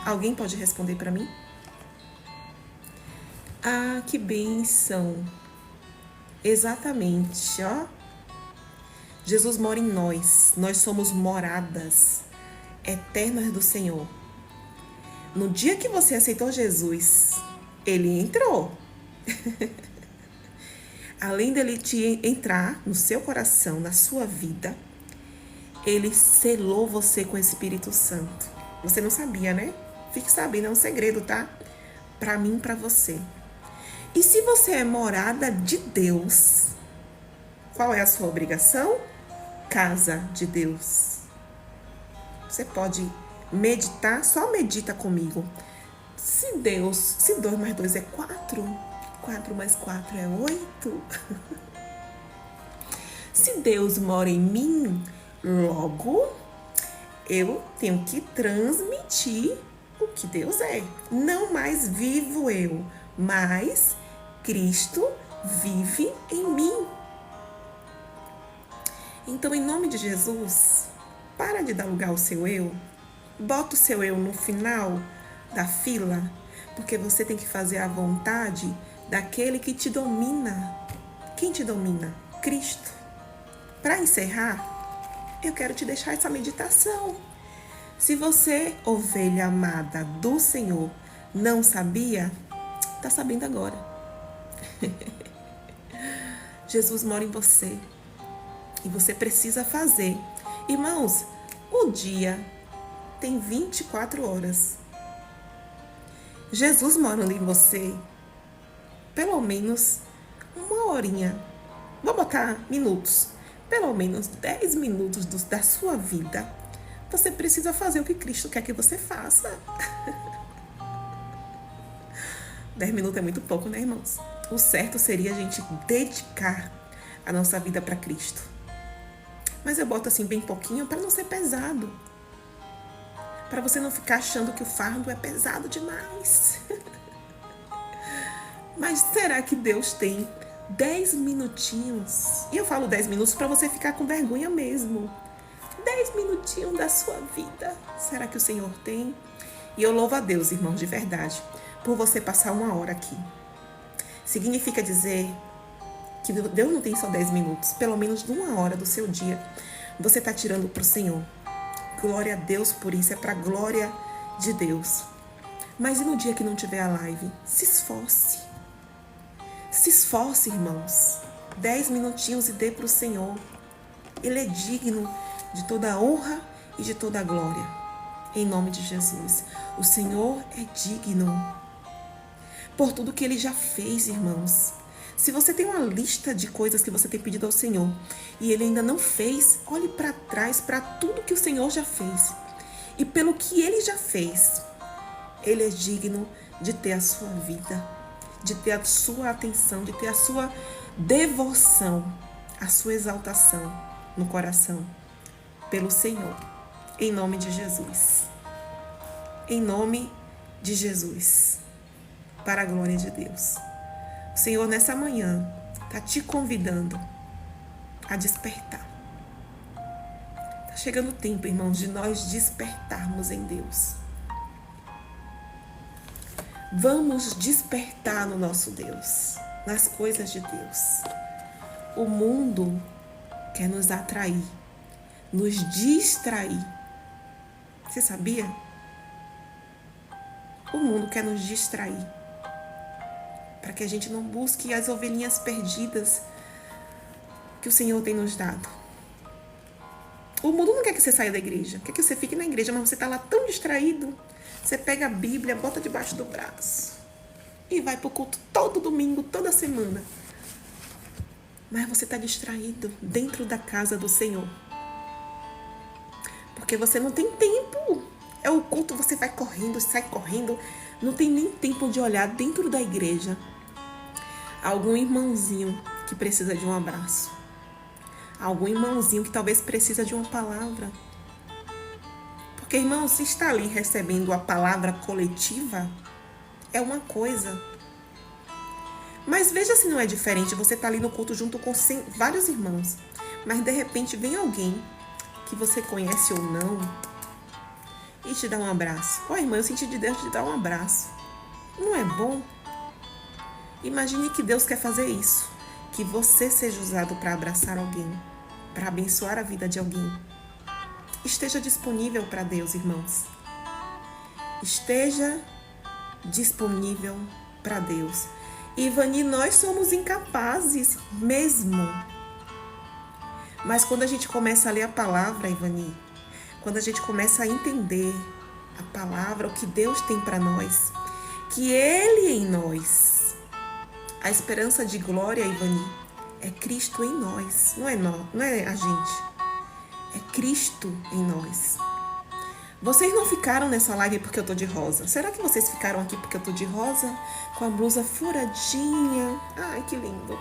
Alguém pode responder para mim? Ah, que bênção! Exatamente, ó. Jesus mora em nós. Nós somos moradas eternas do Senhor. No dia que você aceitou Jesus, Ele entrou. Além dele te entrar no seu coração, na sua vida, Ele selou você com o Espírito Santo. Você não sabia, né? Fique sabendo, é um segredo, tá? Para mim e para você. E se você é morada de Deus, qual é a sua obrigação? Casa de Deus. Você pode meditar, só medita comigo. Se 2 mais 2 é 4, 4 mais 4 é 8. Se Deus mora em mim, logo eu tenho que transmitir o que Deus é. Não mais vivo eu, mas Cristo vive em mim. Então, em nome de Jesus, para de dar lugar ao seu eu. Bota o seu eu no final da fila, porque você tem que fazer a vontade daquele que te domina. Quem te domina? Cristo. Para encerrar, eu quero te deixar essa meditação. Se você, ovelha amada do Senhor, não sabia, está sabendo agora. Jesus mora em você e você precisa fazer. Irmãos, o dia tem 24 horas. Jesus morando em você, pelo menos 1 horinha. Vou botar minutos. Pelo menos 10 minutos da sua vida. Você precisa fazer o que Cristo quer que você faça. 10 minutos é muito pouco, né, irmãos? O certo seria a gente dedicar a nossa vida para Cristo. Mas eu boto assim bem pouquinho para não ser pesado. Para você não ficar achando que o fardo é pesado demais. Mas será que Deus tem 10 minutinhos? E eu falo 10 minutos para você ficar com vergonha mesmo. 10 minutinhos da sua vida. Será que o Senhor tem? E eu louvo a Deus, irmãos, de verdade, por você passar 1 hora aqui. Significa dizer que Deus não tem só 10 minutos. Pelo menos 1 hora do seu dia você está tirando para o Senhor. Glória a Deus por isso. É para a glória de Deus. Mas e no dia que não tiver a live? Se esforce. Se esforce, irmãos. 10 minutinhos e dê para o Senhor. Ele é digno de toda a honra e de toda a glória. Em nome de Jesus. O Senhor é digno por tudo que Ele já fez, irmãos. Se você tem uma lista de coisas que você tem pedido ao Senhor e Ele ainda não fez, olhe para trás para tudo que o Senhor já fez. E pelo que Ele já fez, Ele é digno de ter a sua vida, de ter a sua atenção, de ter a sua devoção, a sua exaltação no coração pelo Senhor. Em nome de Jesus. Em nome de Jesus. Para a glória de Deus. O Senhor, nessa manhã, está te convidando a despertar. Está chegando o tempo, irmãos, de nós despertarmos em Deus. Vamos despertar no nosso Deus, nas coisas de Deus. O mundo quer nos atrair, nos distrair. Você sabia? O mundo quer nos distrair, para que a gente não busque as ovelhinhas perdidas que o Senhor tem nos dado. O mundo não quer que você saia da igreja, quer que você fique na igreja, mas você está lá tão distraído. Você pega a Bíblia, bota debaixo do braço e vai para o culto todo domingo, toda semana. Mas você está distraído dentro da casa do Senhor. Porque você não tem tempo. É o culto, você vai correndo, sai correndo. Não tem nem tempo de olhar dentro da igreja algum irmãozinho que precisa de um abraço. Algum irmãozinho que talvez precisa de uma palavra. Porque, irmão, se está ali recebendo a palavra coletiva, é uma coisa. Mas veja se não é diferente. Você está ali no culto junto com vários irmãos. Mas, de repente, vem alguém que você conhece ou não e te dá um abraço. Ó, irmã, eu senti de Deus te dar um abraço. Não é bom? Imagine que Deus quer fazer isso. Que você seja usado para abraçar alguém, para abençoar a vida de alguém. Esteja disponível para Deus, irmãos. Esteja disponível para Deus. Ivani, nós somos incapazes mesmo. Mas quando a gente começa a ler a palavra, Ivani, quando a gente começa a entender a palavra, o que Deus tem para nós, que Ele em nós, a esperança de glória, Ivani, é Cristo em nós, não é a gente, é Cristo em nós. Vocês não ficaram nessa live porque eu tô de rosa. Será que vocês ficaram aqui porque eu tô de rosa? Com a blusa furadinha. Ai, que lindo.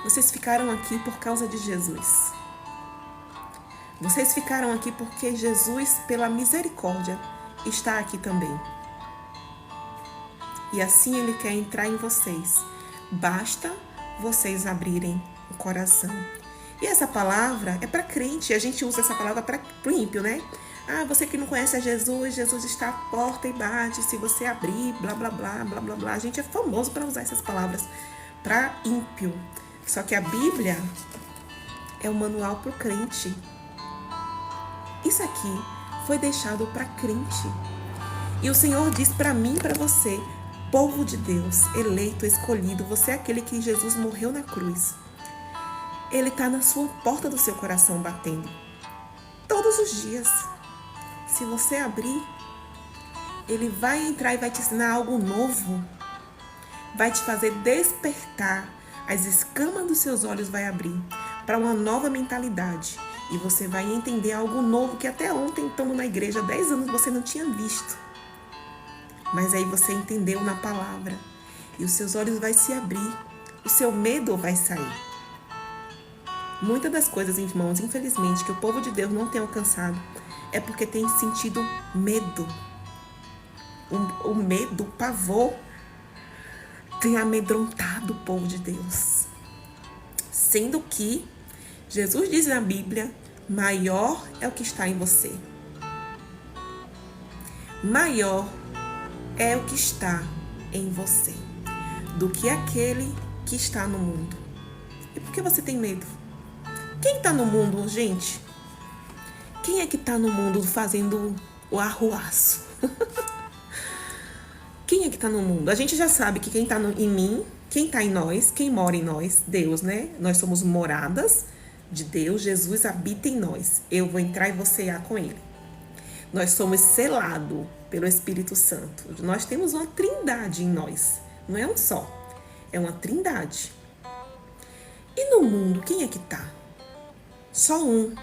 Vocês ficaram aqui por causa de Jesus. Vocês ficaram aqui porque Jesus, pela misericórdia, está aqui também. E assim Ele quer entrar em vocês. Basta vocês abrirem o coração. E essa palavra é para crente. A gente usa essa palavra para o ímpio, né? Ah, você que não conhece a Jesus, Jesus está à porta e bate. Se você abrir, blá, blá, blá, blá, blá, blá. A gente é famoso para usar essas palavras para ímpio. Só que a Bíblia é o manual para o crente. Isso aqui foi deixado para crente. E o Senhor diz para mim e para você, povo de Deus, eleito, escolhido, você é aquele que Jesus morreu na cruz. Ele está na sua porta do seu coração batendo. Todos os dias. Se você abrir, Ele vai entrar e vai te ensinar algo novo. Vai te fazer despertar. As escamas dos seus olhos vai abrir para uma nova mentalidade. E você vai entender algo novo que até ontem, estando na igreja, há 10 anos, você não tinha visto. Mas aí você entendeu na palavra. E os seus olhos vão se abrir. O seu medo vai sair. Muitas das coisas, irmãos, infelizmente, que o povo de Deus não tem alcançado é porque tem sentido medo. O medo, o pavor, tem amedrontado o povo de Deus. Sendo que Jesus diz na Bíblia, maior é o que está em você. Maior é o que está em você do que aquele que está no mundo. E por que você tem medo? Quem está no mundo, gente? Quem é que está no mundo fazendo o arruaço? Quem é que está no mundo? A gente já sabe que quem está em mim, quem está em nós, quem mora em nós, Deus, né? Nós somos moradas de Deus, Jesus habita em nós. Eu vou entrar e vou cear com Ele. Nós somos selados pelo Espírito Santo. Nós temos uma trindade em nós. Não é um só, é uma trindade. E no mundo, quem é que está? Só um.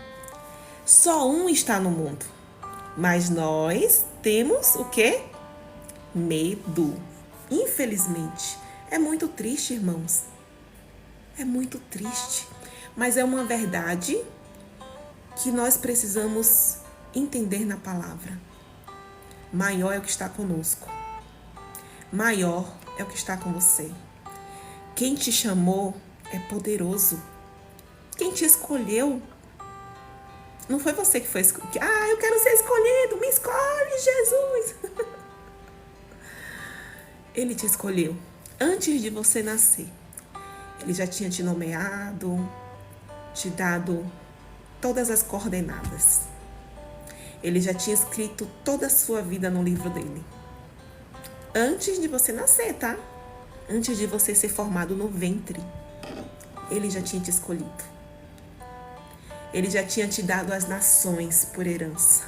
Só um está no mundo. Mas nós temos o quê? Medo. Infelizmente. É muito triste, irmãos. É muito triste. Mas é uma verdade que nós precisamos entender na palavra. Maior é o que está conosco. Maior é o que está com você. Quem te chamou é poderoso. Quem te escolheu não foi você que foi escolhido. Ah, eu quero ser escolhido. Me escolhe, Jesus. Ele te escolheu antes de você nascer. Ele já tinha te nomeado, te dado todas as coordenadas. Ele já tinha escrito toda a sua vida no livro dele. Antes de você nascer, tá? Antes de você ser formado no ventre. Ele já tinha te escolhido. Ele já tinha te dado as nações por herança.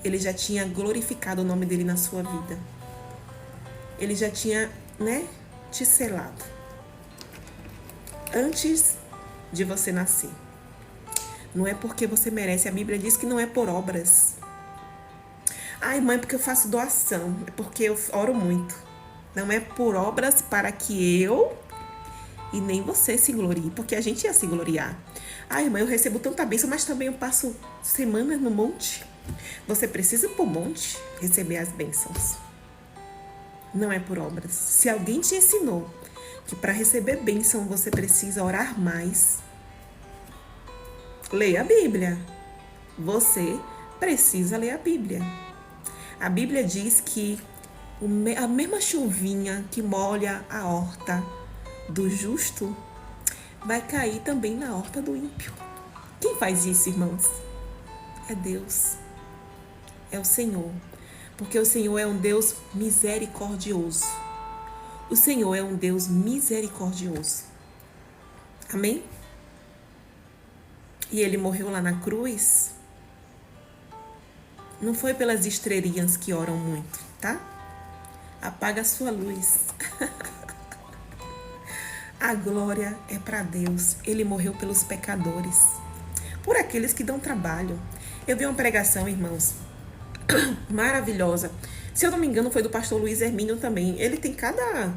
Ele já tinha glorificado o nome dele na sua vida. Ele já tinha, te selado. Antes de você nascer. Não é porque você merece. A Bíblia diz que não é por obras. Ai, mãe, porque eu faço doação. É porque eu oro muito. Não é por obras para que eu e nem você se glorie. Porque a gente ia se gloriar. Ai, mãe, eu recebo tanta bênção, mas também eu passo semanas no monte. Você precisa ir pro monte receber as bênçãos. Não é por obras. Se alguém te ensinou que para receber bênção você precisa orar mais, leia a Bíblia. Você precisa ler a Bíblia. A Bíblia diz que a mesma chuvinha que molha a horta do justo vai cair também na horta do ímpio. Quem faz isso, irmãos? É Deus. É o Senhor. Porque o Senhor é um Deus misericordioso. O Senhor é um Deus misericordioso. Amém? E ele morreu lá na cruz. Não foi pelas estrelinhas que oram muito, tá? Apaga a sua luz. A glória é para Deus. Ele morreu pelos pecadores. Por aqueles que dão trabalho. Eu vi uma pregação, irmãos, maravilhosa. Se eu não me engano, foi do pastor Luiz Hermínio também. Ele tem cada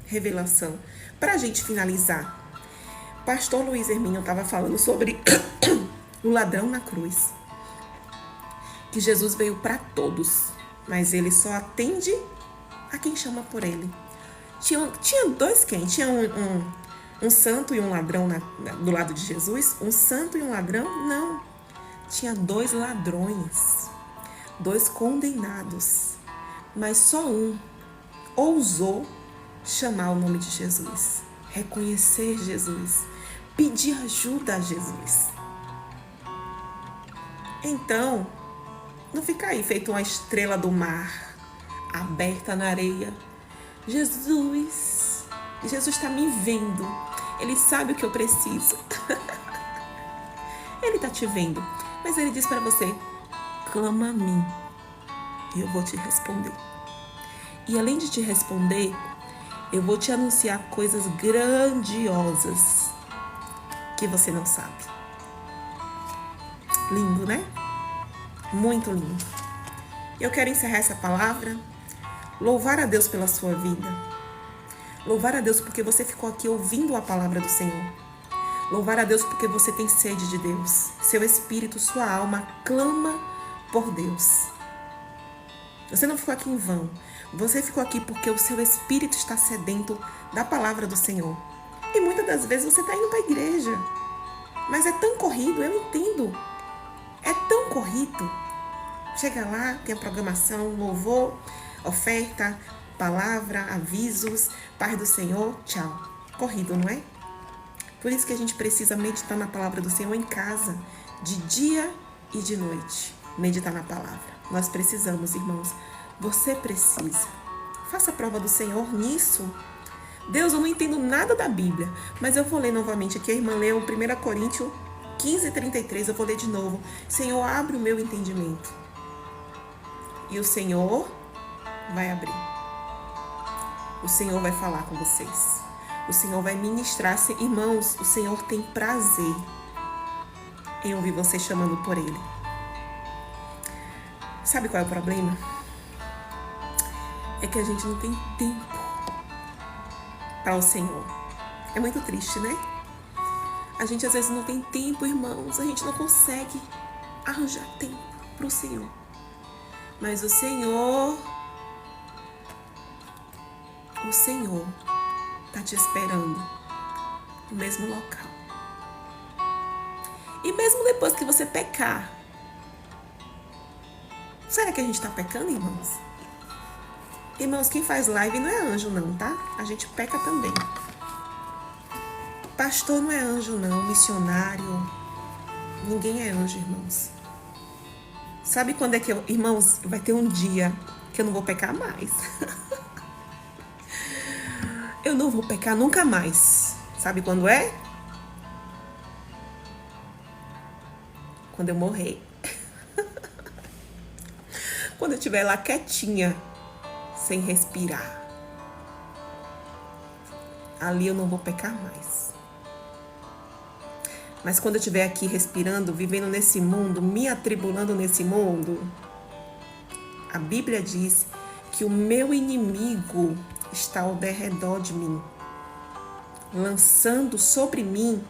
revelação. Para a gente finalizar, pastor Luiz Hermínio estava falando sobre o ladrão na cruz. Que Jesus veio para todos, mas ele só atende a quem chama por ele. Tinha dois quem? Tinha um santo e um ladrão do lado de Jesus? Um santo e um ladrão? Não. Tinha dois ladrões, dois condenados, mas só um ousou chamar o nome de Jesus, reconhecer Jesus, pedir ajuda a Jesus. Então, não fica aí feito uma estrela do mar, aberta na areia. Jesus está me vendo, Ele sabe o que eu preciso. Ele está te vendo, mas Ele diz para você, clama a mim e eu vou te responder. E além de te responder, eu vou te anunciar coisas grandiosas que você não sabe. Lindo, né? Muito lindo. Eu quero encerrar essa palavra, louvar a Deus pela sua vida. Louvar a Deus porque você ficou aqui ouvindo a palavra do Senhor. Louvar a Deus porque você tem sede de Deus. Seu espírito, sua alma clama por Deus. Você não ficou aqui em vão. Você ficou aqui porque o seu espírito está sedento da palavra do Senhor. E muitas das vezes você está indo para a igreja. Mas é tão corrido, eu entendo. É tão corrido. Chega lá, tem a programação, louvor, oferta, palavra, avisos, paz do Senhor, tchau. Corrido, não é? Por isso que a gente precisa meditar na palavra do Senhor em casa, de dia e de noite. Meditar na palavra. Nós precisamos, irmãos. Você precisa. Faça a prova do Senhor nisso. Deus, eu não entendo nada da Bíblia, mas eu vou ler novamente aqui. A irmã leu 1 Coríntios 15:33. Eu vou ler de novo. Senhor, abre o meu entendimento. E o Senhor vai abrir. O Senhor vai falar com vocês. O Senhor vai ministrar. Irmãos, o Senhor tem prazer em ouvir vocês chamando por Ele. Sabe qual é o problema? É que a gente não tem tempo para o Senhor. É muito triste, né? A gente às vezes não tem tempo, irmãos. A gente não consegue arranjar tempo para o Senhor. Mas o Senhor está te esperando no mesmo local. E mesmo depois que você pecar, será que a gente está pecando, irmãos? Irmãos, quem faz live não é anjo não, tá? A gente peca também. Pastor não é anjo não, missionário. Ninguém é anjo, irmãos. Sabe quando é que irmãos, vai ter um dia que eu não vou pecar mais. Eu não vou pecar nunca mais. Sabe quando é? quando eu morrer. Quando eu estiver lá quietinha, sem respirar. Ali eu não vou pecar mais. Mas quando eu estiver aqui respirando, vivendo nesse mundo, me atribulando nesse mundo, a Bíblia diz que o meu inimigo está ao derredor de mim, lançando sobre mim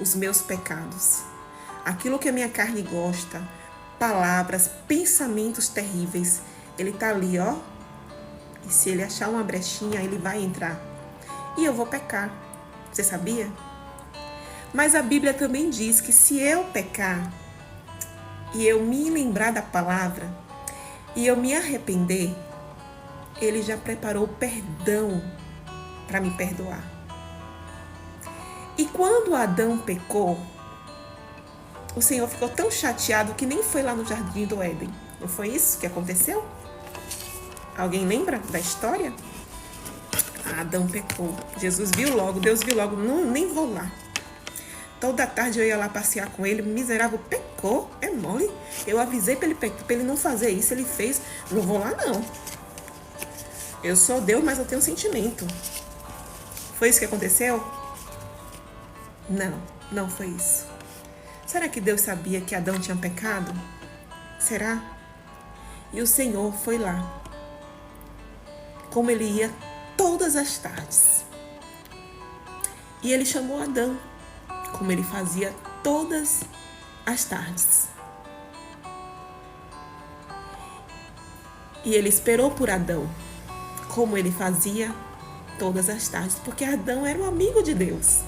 os meus pecados. Aquilo que a minha carne gosta, palavras, pensamentos terríveis, ele está ali, ó. E se ele achar uma brechinha, ele vai entrar. E eu vou pecar. Você sabia? Mas a Bíblia também diz que se eu pecar e eu me lembrar da palavra e eu me arrepender, ele já preparou perdão para me perdoar. E quando Adão pecou, o Senhor ficou tão chateado que nem foi lá no Jardim do Éden. Não foi isso que aconteceu? Alguém lembra da história? Adão pecou. Jesus viu logo, Deus viu logo, não, nem vou lá. Toda tarde eu ia lá passear com ele, o miserável pecou, é mole. Eu avisei para ele não fazer isso, ele fez, não vou lá não. Eu sou Deus, mas eu tenho sentimento. Foi isso que aconteceu? Não, não foi isso. Será que Deus sabia que Adão tinha pecado? Será? E o Senhor foi lá, como ele ia todas as tardes. E ele chamou Adão, como ele fazia todas as tardes. E ele esperou por Adão, como ele fazia todas as tardes, porque Adão era um amigo de Deus.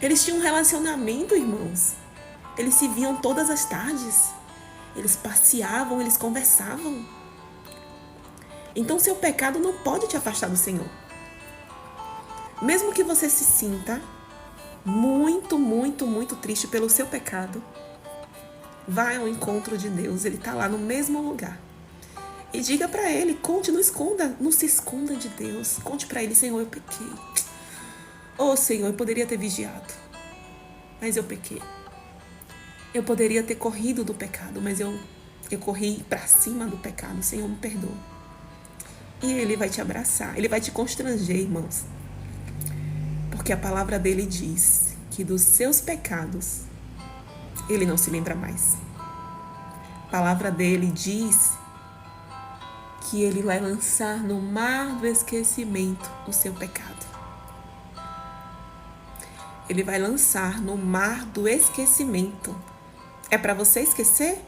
Eles tinham um relacionamento, irmãos. Eles se viam todas as tardes. Eles passeavam, eles conversavam. Então, seu pecado não pode te afastar do Senhor. Mesmo que você se sinta muito, muito, muito triste pelo seu pecado, vai ao encontro de Deus. Ele está lá no mesmo lugar. E diga para Ele, conte, não esconda, não se esconda de Deus. Conte para Ele, Senhor, eu pequei. Oh, Senhor, eu poderia ter vigiado, mas eu pequei. Eu poderia ter corrido do pecado, mas eu corri para cima do pecado. Senhor, me perdoa. E Ele vai te abraçar, Ele vai te constranger, irmãos. Porque a palavra dele diz que dos seus pecados, Ele não se lembra mais. A palavra dele diz que Ele vai lançar no mar do esquecimento o seu pecado. Ele vai lançar no mar do esquecimento. É para você esquecer?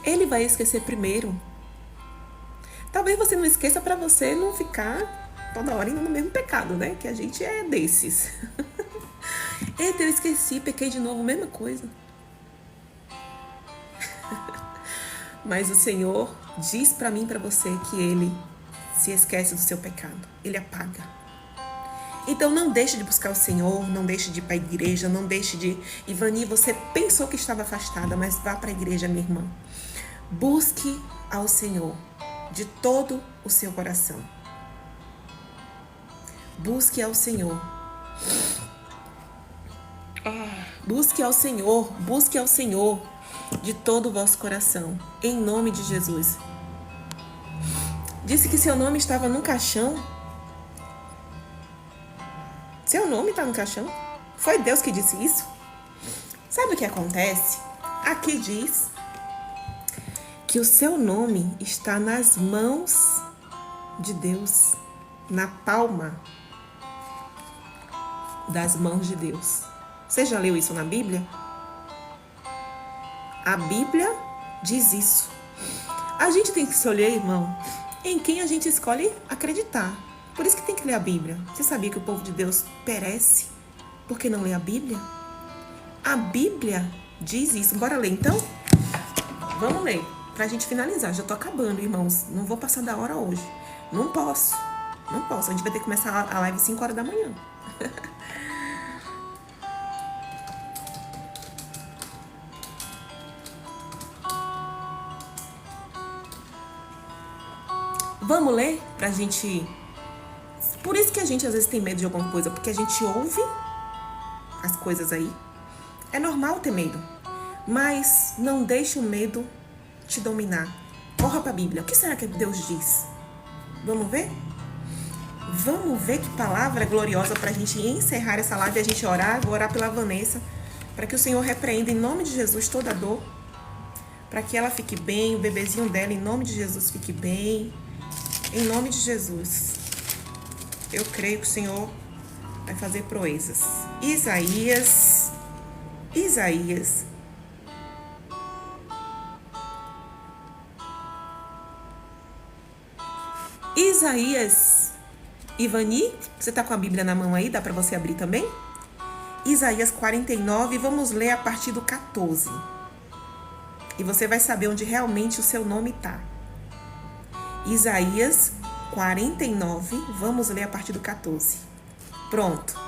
Ele vai esquecer primeiro. Talvez você não esqueça para você não ficar toda hora indo no mesmo pecado, né? Que a gente é desses. Eita, eu esqueci, pequei de novo, mesma coisa. Mas o Senhor diz para mim e para você que Ele se esquece do seu pecado. Ele apaga. Então não deixe de buscar o Senhor, não deixe de ir para a igreja, não deixe de... Ivani, você pensou que estava afastada, mas vá para a igreja, minha irmã. Busque ao Senhor de todo o seu coração. Busque ao Senhor. Busque ao Senhor de todo o vosso coração, em nome de Jesus. Disse que seu nome estava num caixão. Seu nome está no caixão? Foi Deus que disse isso? Sabe o que acontece? Aqui diz que o seu nome está nas mãos de Deus, na palma das mãos de Deus. Você já leu isso na Bíblia? A Bíblia diz isso. A gente tem que escolher, irmão, em quem a gente escolhe acreditar. Por isso que tem que ler a Bíblia. Você sabia que o povo de Deus perece porque não lê a Bíblia? A Bíblia diz isso. Bora ler então? Vamos ler, pra gente finalizar. Já tô acabando, irmãos. Não vou passar da hora hoje. Não posso. A gente vai ter que começar a live 5 horas da manhã. Vamos ler pra gente... Por isso que a gente às vezes tem medo de alguma coisa, porque a gente ouve as coisas aí É normal ter medo, mas não deixe o medo te dominar. Corra para a Bíblia. O que será que Deus diz? Vamos ver? Vamos ver que palavra gloriosa para a gente encerrar essa live e a gente orar. Vou orar pela Vanessa, para que o Senhor repreenda em nome de Jesus toda dor, para que ela fique bem, o bebezinho dela, em nome de Jesus, fique bem. Em nome de Jesus. Eu creio que o Senhor vai fazer proezas. Isaías. Ivani, você está com a Bíblia na mão aí? Dá para você abrir também? Isaías 49, vamos ler a partir do 14. E você vai saber onde realmente o seu nome está. Isaías 49, vamos ler a partir do 14. Pronto.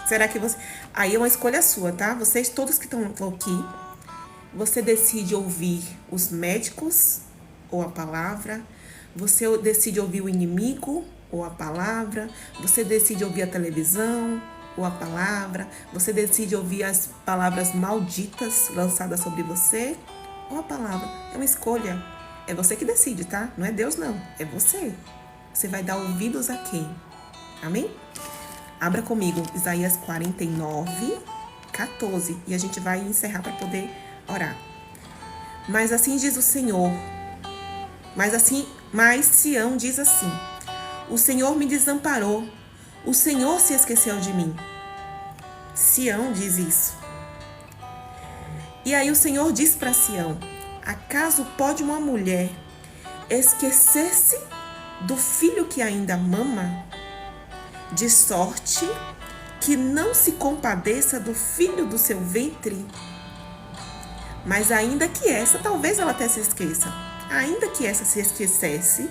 Será que você... Aí é uma escolha sua, tá? Vocês todos que estão aqui, você decide ouvir os médicos ou a palavra, você decide ouvir o inimigo ou a palavra, você decide ouvir a televisão ou a palavra, você decide ouvir as palavras malditas lançadas sobre você ou a palavra. É uma escolha. É você que decide, tá? Não é Deus, não. É você. Você vai dar ouvidos a quem? Amém? Abra comigo Isaías 49, 14. E a gente vai encerrar para poder orar. Mas assim diz o Senhor. Mas Sião diz assim: o Senhor me desamparou. O Senhor se esqueceu de mim. Sião diz isso. E aí o Senhor diz para Sião: acaso pode uma mulher esquecer-se do filho que ainda mama, de sorte que não se compadeça do filho do seu ventre? Mas ainda que essa, talvez ela até se esqueça, ainda que essa se esquecesse,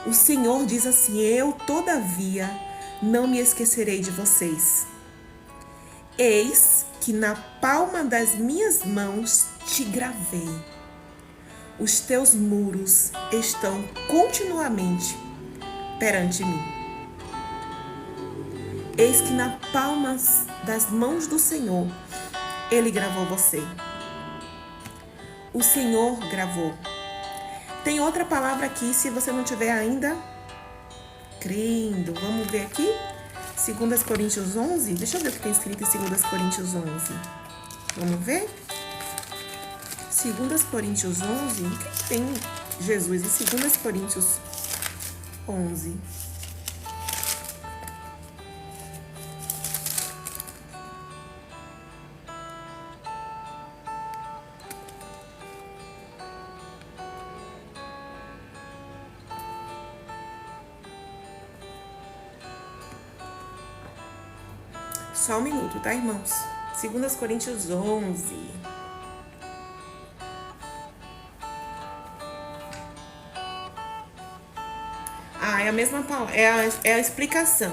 o Senhor diz assim: eu, todavia, não me esquecerei de vocês. Eis que na palma das minhas mãos te gravei. Os teus muros estão continuamente perante mim. Eis que na palma das mãos do Senhor, Ele gravou você. O Senhor gravou. Tem outra palavra aqui, se você não tiver ainda crendo. Vamos ver aqui. 2 Coríntios 11. Deixa eu ver o que tem escrito em 2 Coríntios 11. Vamos ver? 2 Coríntios 11. O que tem Jesus em 2 Coríntios 11? Só um minuto, tá, irmãos? 2 Coríntios 11. É a mesma palavra, é a explicação.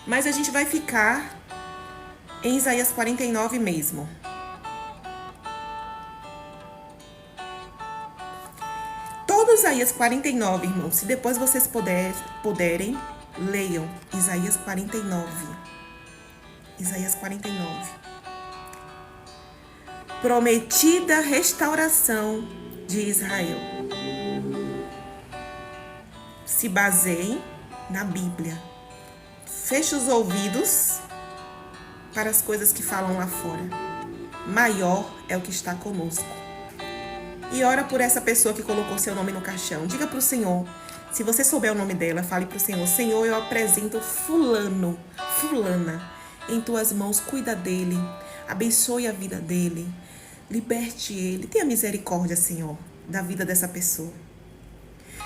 Mas a gente vai ficar em Isaías 49 mesmo. Todo Isaías 49, irmãos. Se depois vocês puderem, leiam Isaías 49. Isaías 49. Prometida restauração de Israel. Se baseiem na Bíblia. Feche os ouvidos para as coisas que falam lá fora. Maior é o que está conosco. E ora por essa pessoa que colocou seu nome no caixão. Diga para o Senhor. Se você souber o nome dela, fale para o Senhor: Senhor, eu apresento fulano, fulana em tuas mãos, cuida dele, abençoe a vida dele, liberte ele, tenha misericórdia, Senhor, da vida dessa pessoa.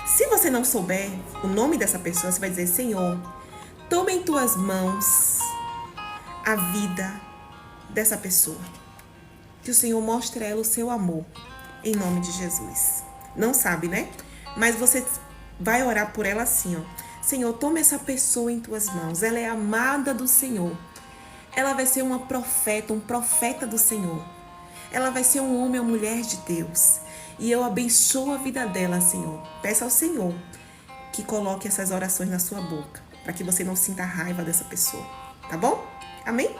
Se você não souber o nome dessa pessoa, você vai dizer: Senhor, toma em tuas mãos a vida dessa pessoa. Que o Senhor mostre a ela o seu amor, em nome de Jesus. Não sabe, né? Mas você vai orar por ela assim, ó: Senhor, toma essa pessoa em tuas mãos, ela é amada do Senhor. Ela vai ser uma profeta, um profeta do Senhor. Ela vai ser um homem ou mulher de Deus. E eu abençoo a vida dela, Senhor. Peça ao Senhor que coloque essas orações na sua boca, para que você não sinta raiva dessa pessoa. Tá bom? Amém?